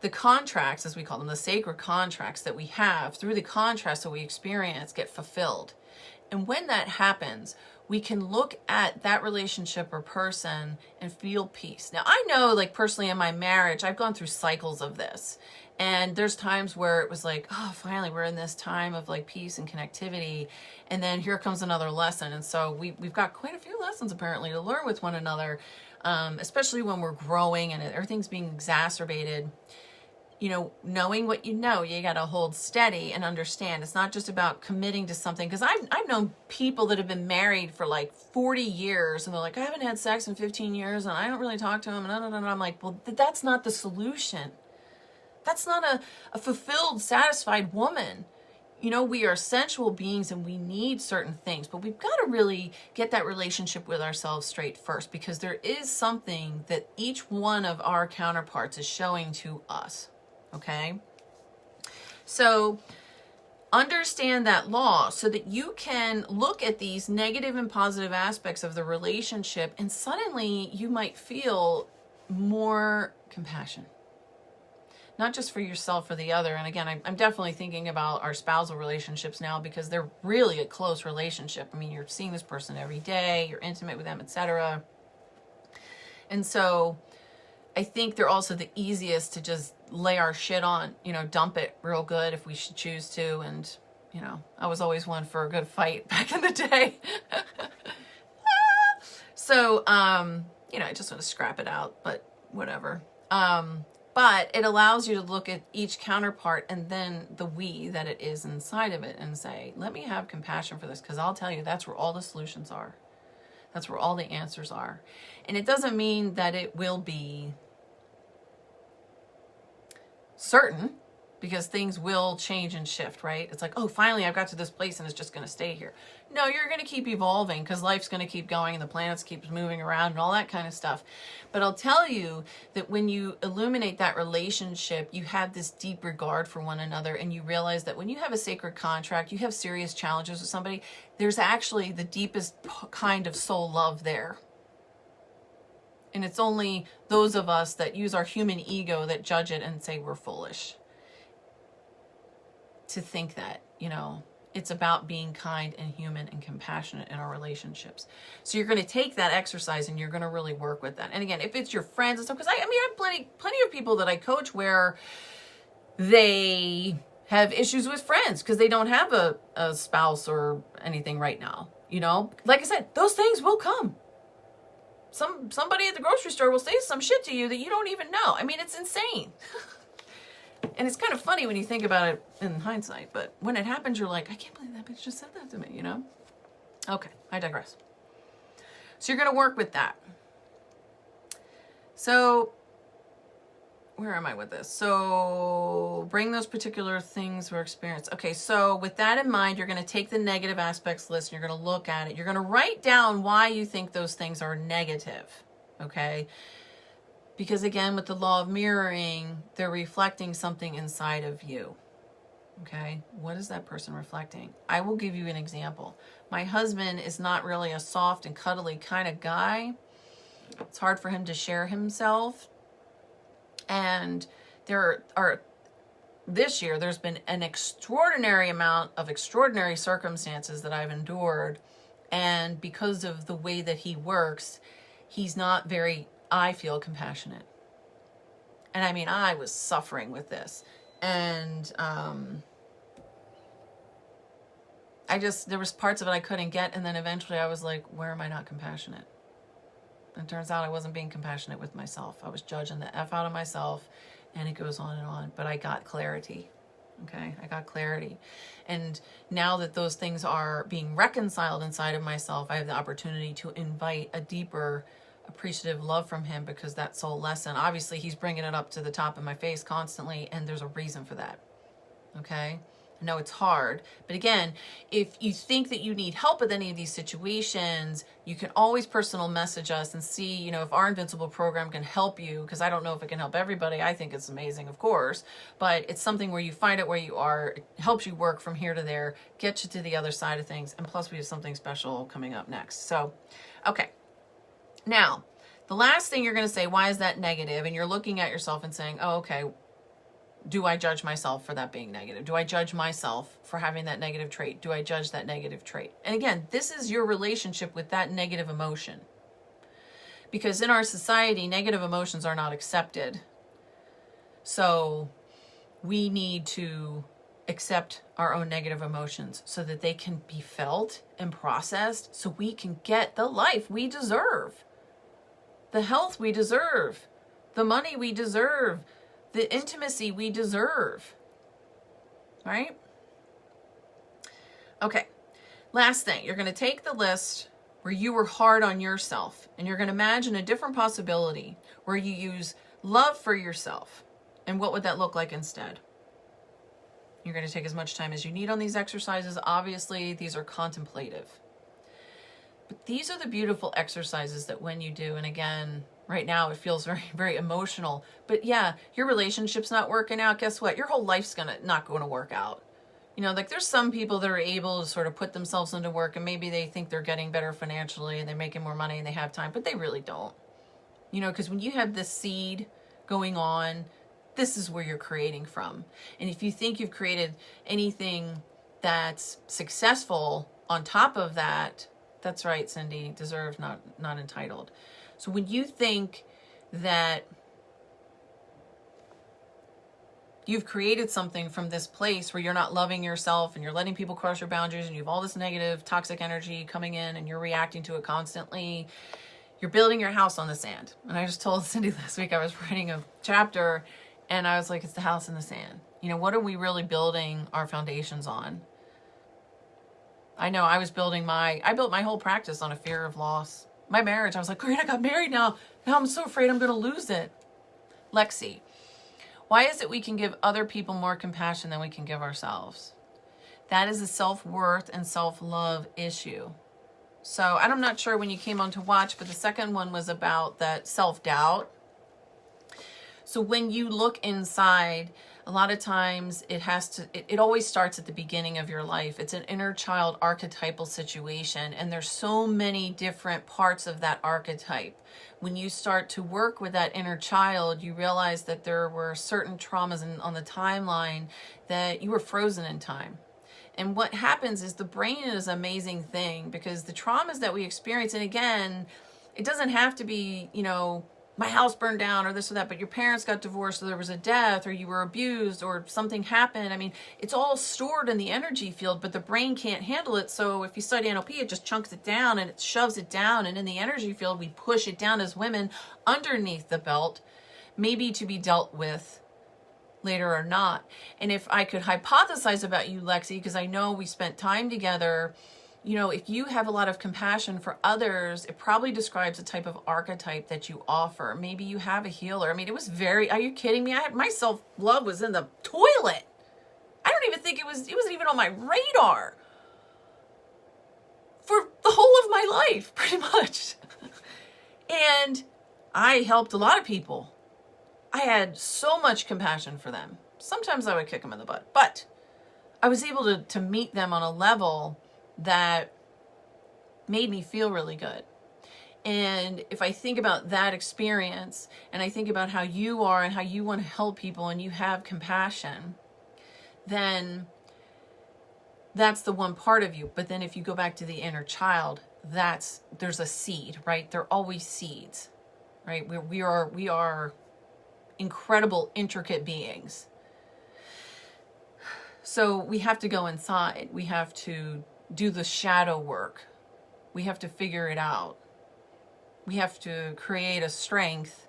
the contracts, as we call them, the sacred contracts that we have through the contrast that we experience get fulfilled. And when that happens, we can look at that relationship or person and feel peace. Now, I know, like, personally in my marriage, I've gone through cycles of this. And there's times where it was like, oh, finally, we're in this time of like peace and connectivity. And then here comes another lesson. And so we've got quite a few lessons apparently to learn with one another, especially when we're growing and everything's being exacerbated. Knowing what you got to hold steady and understand. It's not just about committing to something. Because I've known people that have been married for like 40 years and they're like, I haven't had sex in 15 years and I don't really talk to them. And I'm like, well, that's not the solution. That's not a fulfilled, satisfied woman. We are sensual beings and we need certain things, but we've got to really get that relationship with ourselves straight first, because there is something that each one of our counterparts is showing to us. Okay? So understand that law so that you can look at these negative and positive aspects of the relationship, and suddenly you might feel more compassion. Not just for yourself or the other. And again, I'm definitely thinking about our spousal relationships now, because they're really a close relationship. I mean, you're seeing this person every day, you're intimate with them, etc. And so I think they're also the easiest to just lay our shit on, dump it real good if we should choose to. And, I was always one for a good fight back in the day. So, I just want to scrap it out, but whatever. But it allows you to look at each counterpart and then the we that it is inside of it and say, let me have compassion for this, because I'll tell you, that's where all the solutions are. That's where all the answers are. And it doesn't mean that it will be certain, because things will change and shift, right? It's like, oh, finally I've got to this place and it's just going to stay here. No, you're going to keep evolving, because life's going to keep going and the planets keep moving around and all that kind of stuff. But I'll tell you that when you illuminate that relationship, you have this deep regard for one another, and you realize that when you have a sacred contract, you have serious challenges with somebody, there's actually the deepest kind of soul love there. And it's only those of us that use our human ego that judge it and say we're foolish to think that, it's about being kind and human and compassionate in our relationships. So you're going to take that exercise and you're going to really work with that. And again, if it's your friends and stuff, because I have plenty of people that I coach where they have issues with friends because they don't have a spouse or anything right now. Like I said, those things will come. somebody at the grocery store will say some shit to you that you don't even know. I mean, it's insane. And it's kind of funny when you think about it in hindsight, but when it happens, you're like, I can't believe that bitch just said that to me, you know? Okay, I digress. So you're going to work with that. So where am I with this? So bring those particular things or experience. Okay, so with that in mind, you're going to take the negative aspects list and you're going to look at it. You're going to write down why you think those things are negative, okay? Because again, with the law of mirroring, they're reflecting something inside of you, okay? What is that person reflecting? I will give you an example. My husband is not really a soft and cuddly kind of guy. It's hard for him to share himself. And this year, there's been an extraordinary amount of extraordinary circumstances that I've endured. And because of the way that he works, he's not very, I feel, compassionate. And I mean, I was suffering with this. And there was parts of it I couldn't get. And then eventually I was like, where am I not compassionate? And it turns out I wasn't being compassionate with myself. I was judging the F out of myself, and it goes on and on. But I got clarity, okay? I got clarity. And now that those things are being reconciled inside of myself, I have the opportunity to invite a deeper appreciative love from him, because that soul lesson, obviously he's bringing it up to the top of my face constantly, and there's a reason for that, okay? I know it's hard, but again, if you think that you need help with any of these situations, you can always personal message us and see, you know, if our Invincible program can help you, because I don't know if it can help everybody. I think it's amazing, of course, but it's something where you find it where you are, it helps you work from here to there, get you to the other side of things, and plus we have something special coming up next. So, okay. Now, the last thing you're going to say, why is that negative? And you're looking at yourself and saying, oh, okay, do I judge myself for that being negative? Do I judge myself for having that negative trait? Do I judge that negative trait? And again, this is your relationship with that negative emotion. Because in our society, negative emotions are not accepted. So we need to accept our own negative emotions so that they can be felt and processed, so we can get the life we deserve, the health we deserve, the money we deserve, the intimacy we deserve, right? Okay, last thing, you're going to take the list where you were hard on yourself, and you're going to imagine a different possibility where you use love for yourself. And what would that look like instead? You're going to take as much time as you need on these exercises. Obviously, these are contemplative. But these are the beautiful exercises that when you do, and again, right now it feels very, very emotional. But yeah, your relationship's not working out. Guess what? Your whole life's not going to work out. You know, like there's some people that are able to sort of put themselves into work, and maybe they think they're getting better financially and they're making more money and they have time, but they really don't. You know, because when you have this seed going on, this is where you're creating from. And if you think you've created anything that's successful on top of that, that's right, Cindy, deserved, not entitled. So when you think that you've created something from this place where you're not loving yourself and you're letting people cross your boundaries and you have all this negative, toxic energy coming in and you're reacting to it constantly, you're building your house on the sand. And I just told Cindy last week I was writing a chapter and I was like, it's the house in the sand. You know, what are we really building our foundations on? I know I built my whole practice on a fear of loss. My marriage, I was like, great, I got married now. Now I'm so afraid I'm going to lose it. Lexi, why is it we can give other people more compassion than we can give ourselves? That is a self-worth and self-love issue. So I'm not sure when you came on to watch, but the second one was about that self-doubt. So when you look inside, a lot of times it always starts at the beginning of your life. It's an inner child archetypal situation, and there's so many different parts of that archetype. When you start to work with that inner child, you realize that there were certain traumas on the timeline that you were frozen in time. And what happens is the brain is an amazing thing, because the traumas that we experience, and again, it doesn't have to be, you know, my house burned down or this or that, but your parents got divorced or there was a death or you were abused or something happened. I mean, it's all stored in the energy field, but the brain can't handle it. So if you study NLP, it just chunks it down and it shoves it down. And in the energy field, we push it down as women underneath the belt, maybe to be dealt with later or not. And if I could hypothesize about you, Lexi, because I know we spent time together, you know, if you have a lot of compassion for others, it probably describes a type of archetype that you offer. Maybe you have a healer. I mean, it was very, are you kidding me? My self-love was in the toilet. I don't even think it wasn't even on my radar for the whole of my life, pretty much. And I helped a lot of people. I had so much compassion for them. Sometimes I would kick them in the butt, but I was able to meet them on a level that made me feel really good. And if I think about that experience and I think about how you are and how you want to help people and you have compassion, then that's the one part of you. But then if you go back to the inner child, there's a seed, right? There are always seeds, right? We are incredible, intricate beings. So we have to go inside. We have to do the shadow work. We have to figure it out. We have to create a strength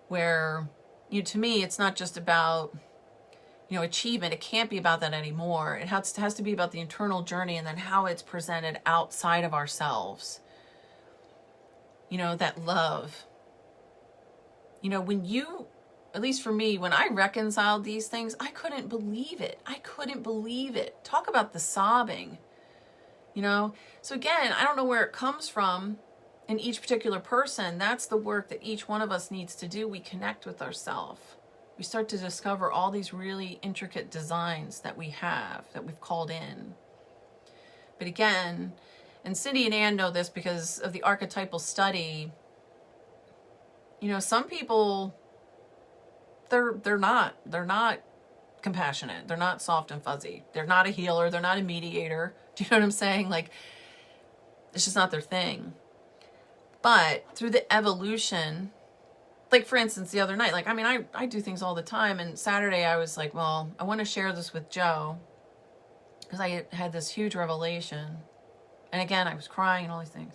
where, you know, to me, it's not just about, you know, achievement. It can't be about that anymore. It has to be about the internal journey and then how it's presented outside of ourselves. You know, that love. You know, when you, at least for me, when I reconciled these things, I couldn't believe it. I couldn't believe it. Talk about the sobbing. You know, so again, I don't know where it comes from in each particular person. That's the work that each one of us needs to do. We connect with ourselves. We start to discover all these really intricate designs that we have, that we've called in. But again, and Cindy and Ann know this because of the archetypal study, you know, some people, they're not compassionate. They're not soft and fuzzy. They're not a healer. They're not a mediator. Do you know what I'm saying? Like, it's just not their thing. But through the evolution, like for instance, the other night, like, I mean, I do things all the time. And Saturday I was like, well, I want to share this with Joe because I had this huge revelation. And again, I was crying and all these things.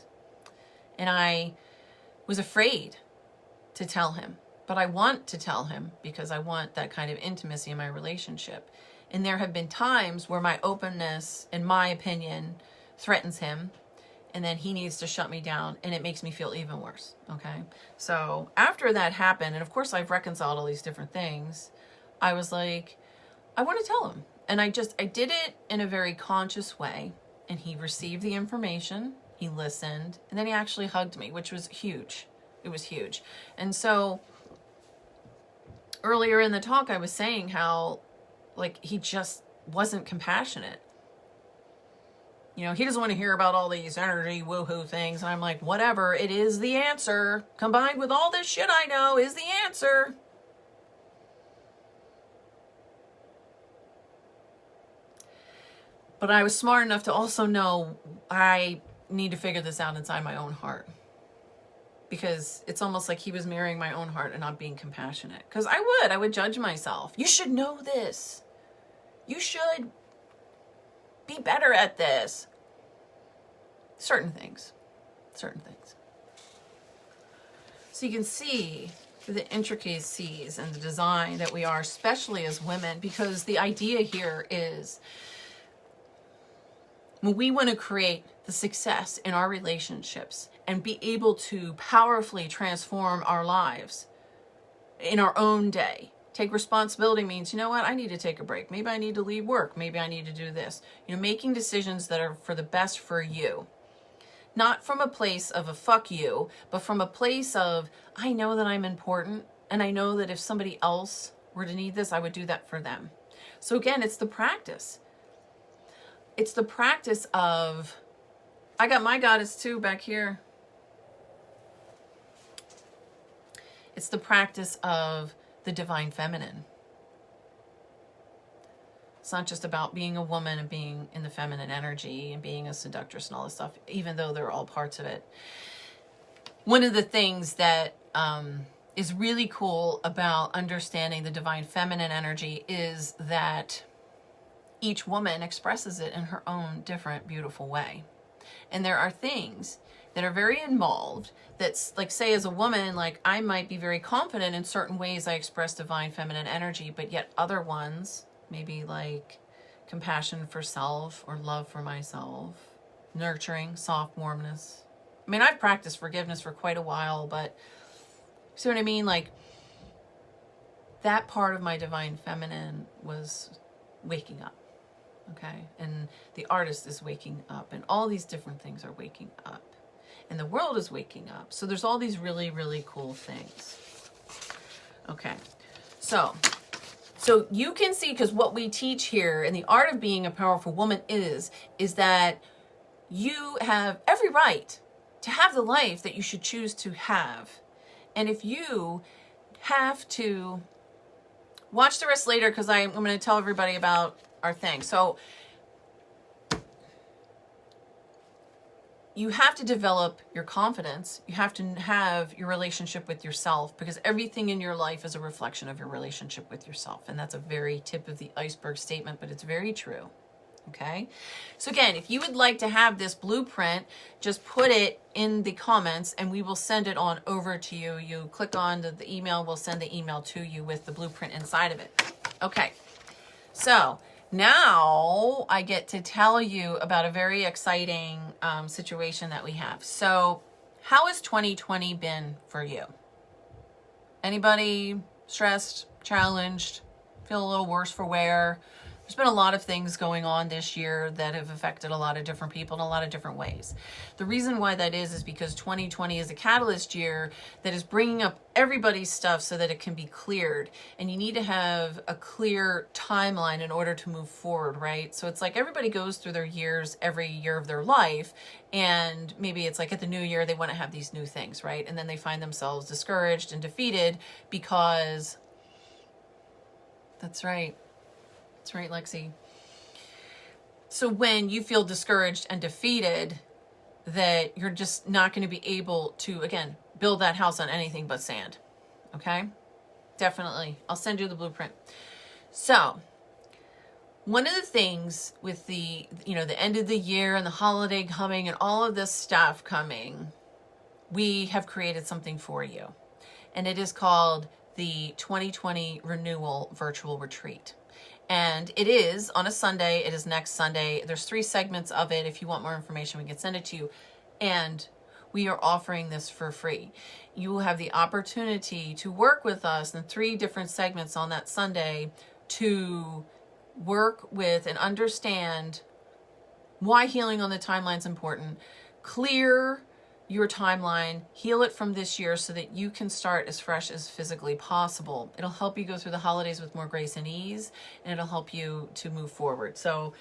And I was afraid to tell him. But I want to tell him because I want that kind of intimacy in my relationship. And there have been times where my openness, in my opinion, threatens him. And then he needs to shut me down. And it makes me feel even worse. Okay. So after that happened, and of course I've reconciled all these different things, I was like, I want to tell him. And I did it in a very conscious way. And he received the information. He listened. And then he actually hugged me, which was huge. It was huge. And so earlier in the talk, I was saying how, like, he just wasn't compassionate. You know, he doesn't want to hear about all these energy woohoo things. And I'm like, whatever, it is the answer. Combined with all this shit I know is the answer. But I was smart enough to also know I need to figure this out inside my own heart. Because it's almost like he was mirroring my own heart and not being compassionate. Because I would judge myself. You should know this. You should be better at this. Certain things. So you can see the intricacies and the design that we are, especially as women, because the idea here is when we want to create the success in our relationships and be able to powerfully transform our lives in our own day. Take responsibility means, you know what, I need to take a break. Maybe I need to leave work. Maybe I need to do this. You know, making decisions that are for the best for you. Not from a place of a fuck you, but from a place of, I know that I'm important, and I know that if somebody else were to need this, I would do that for them. So again, it's the practice. It's the practice of, I got my goddess too back here. It's the practice of the divine feminine. It's not just about being a woman and being in the feminine energy and being a seductress and all this stuff, even though they're all parts of it. One of the things that is really cool about understanding the divine feminine energy is that each woman expresses it in her own different, beautiful way. And there are things that are very involved that's like, say, as a woman, like I might be very confident in certain ways I express divine feminine energy, but yet other ones, maybe like compassion for self or love for myself, nurturing, soft warmness. I mean, I've practiced forgiveness for quite a while, but see what I mean? Like that part of my divine feminine was waking up. Okay. And the artist is waking up, and all these different things are waking up, and the world is waking up. So there's all these really, really cool things. Okay. So you can see, because what we teach here in the art of being a powerful woman is that you have every right to have the life that you should choose to have. And if you have to watch the rest later, because I'm going to tell everybody about our thing. So you have to develop your confidence. You have to have your relationship with yourself, because everything in your life is a reflection of your relationship with yourself. And that's a very tip of the iceberg statement, but it's very true. Okay. So again, if you would like to have this blueprint, just put it in the comments and we will send it on over to you. You click on the email, we'll send the email to you with the blueprint inside of it. Okay. So now I get to tell you about a very exciting situation that we have. So how has 2020 been for you? Anybody stressed, challenged, feel a little worse for wear? There's been a lot of things going on this year that have affected a lot of different people in a lot of different ways. The reason why that is because 2020 is a catalyst year that is bringing up everybody's stuff so that it can be cleared. And you need to have a clear timeline in order to move forward, right? So it's like everybody goes through their years every year of their life. And maybe it's like at the new year, they want to have these new things, right? And then they find themselves discouraged and defeated because that's right. That's right, Lexi. So when you feel discouraged and defeated, that you're just not going to be able to, again, build that house on anything but sand. Okay? Definitely. I'll send you the blueprint. So one of the things with the end of the year and the holiday coming and all of this stuff coming, we have created something for you. And it is called the 2020 Renewal Virtual Retreat. And it is on a Sunday. It is next Sunday. There's 3 segments of it. If you want more information, we can send it to you. And we are offering this for free. You will have the opportunity to work with us in 3 different segments on that Sunday to work with and understand why healing on the timeline is important. Clear your timeline, heal it from this year so that you can start as fresh as physically possible. It'll help you go through the holidays with more grace and ease, and it'll help you to move forward. So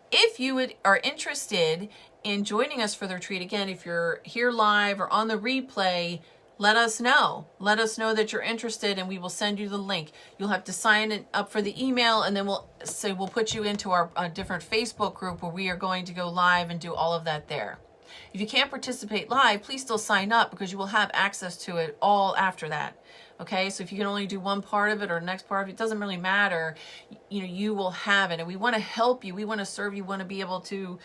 if you are interested in joining us for the retreat, again, if you're here live or on the replay, let us know. Let us know that you're interested and we will send you the link. You'll have to sign up for the email, and then we'll put you into our different Facebook group where we are going to go live and do all of that there. If you can't participate live, please still sign up because you will have access to it all after that. Okay, so if you can only do one part of it or the next part of it, it doesn't really matter. You will have it, and we want to help you. We want to serve you. We want to be able to,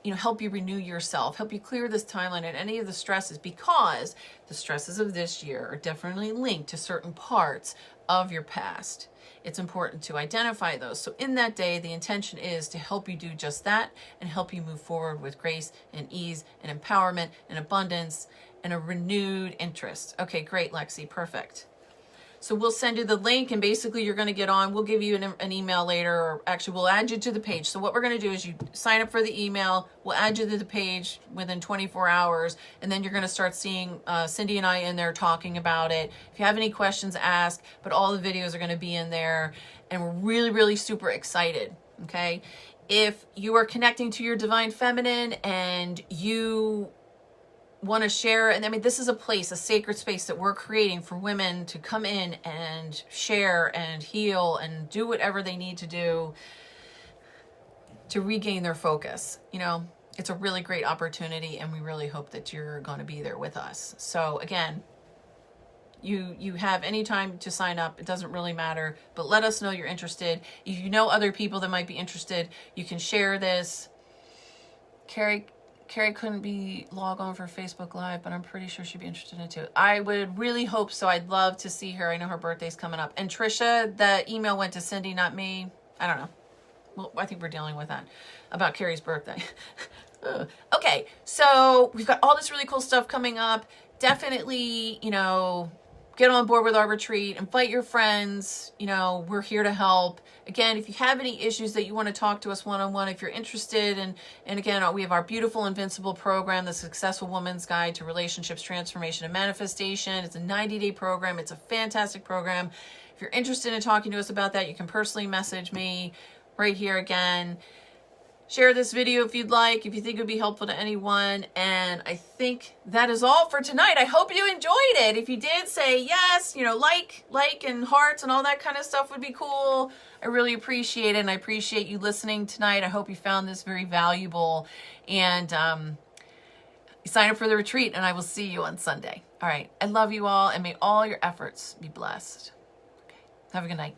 help you renew yourself, help you clear this timeline and any of the stresses, because the stresses of this year are definitely linked to certain parts of your past. It's important to identify those. So in that day, the intention is to help you do just that and help you move forward with grace and ease and empowerment and abundance and a renewed interest. Okay, great, Lexi. Perfect. So we'll send you the link, and basically you're going to get on. We'll give you an email later, or actually we'll add you to the page. So what we're going to do is you sign up for the email. We'll add you to the page within 24 hours. And then you're going to start seeing Cindy and I in there talking about it. If you have any questions, ask. But all the videos are going to be in there. And we're really, really super excited. Okay. If you are connecting to your divine feminine and you want to share, and I mean, this is a sacred space that we're creating for women to come in and share and heal and do whatever they need to do to regain their focus. It's a really great opportunity, and we really hope that you're going to be there with us. So again, you have any time to sign up. It doesn't really matter, but let us know you're interested. If you know other people that might be interested, you can share this. Carrie couldn't be log on for Facebook Live, but I'm pretty sure she'd be interested in it too. I would really hope so. I'd love to see her. I know her birthday's coming up. And Trisha, the email went to Cindy, not me. I don't know. Well, I think we're dealing with that about Carrie's birthday. Okay, so we've got all this really cool stuff coming up. Definitely, you know, get on board with our retreat, invite your friends, you know, we're here to help. Again, if you have any issues that you want to talk to us one-on-one, if you're interested, and again, we have our beautiful Invincible program, the Successful Woman's Guide to Relationships, Transformation, and Manifestation. It's a 90-day program. It's a fantastic program. If you're interested in talking to us about that, you can personally message me right here again. Share this video if you'd like, if you think it would be helpful to anyone. And I think that is all for tonight. I hope you enjoyed it. If you did, say yes, you know, like and hearts and all that kind of stuff would be cool. I really appreciate it. And I appreciate you listening tonight. I hope you found this very valuable. And sign up for the retreat, and I will see you on Sunday. All right. I love you all, and may all your efforts be blessed. Okay. Have a good night.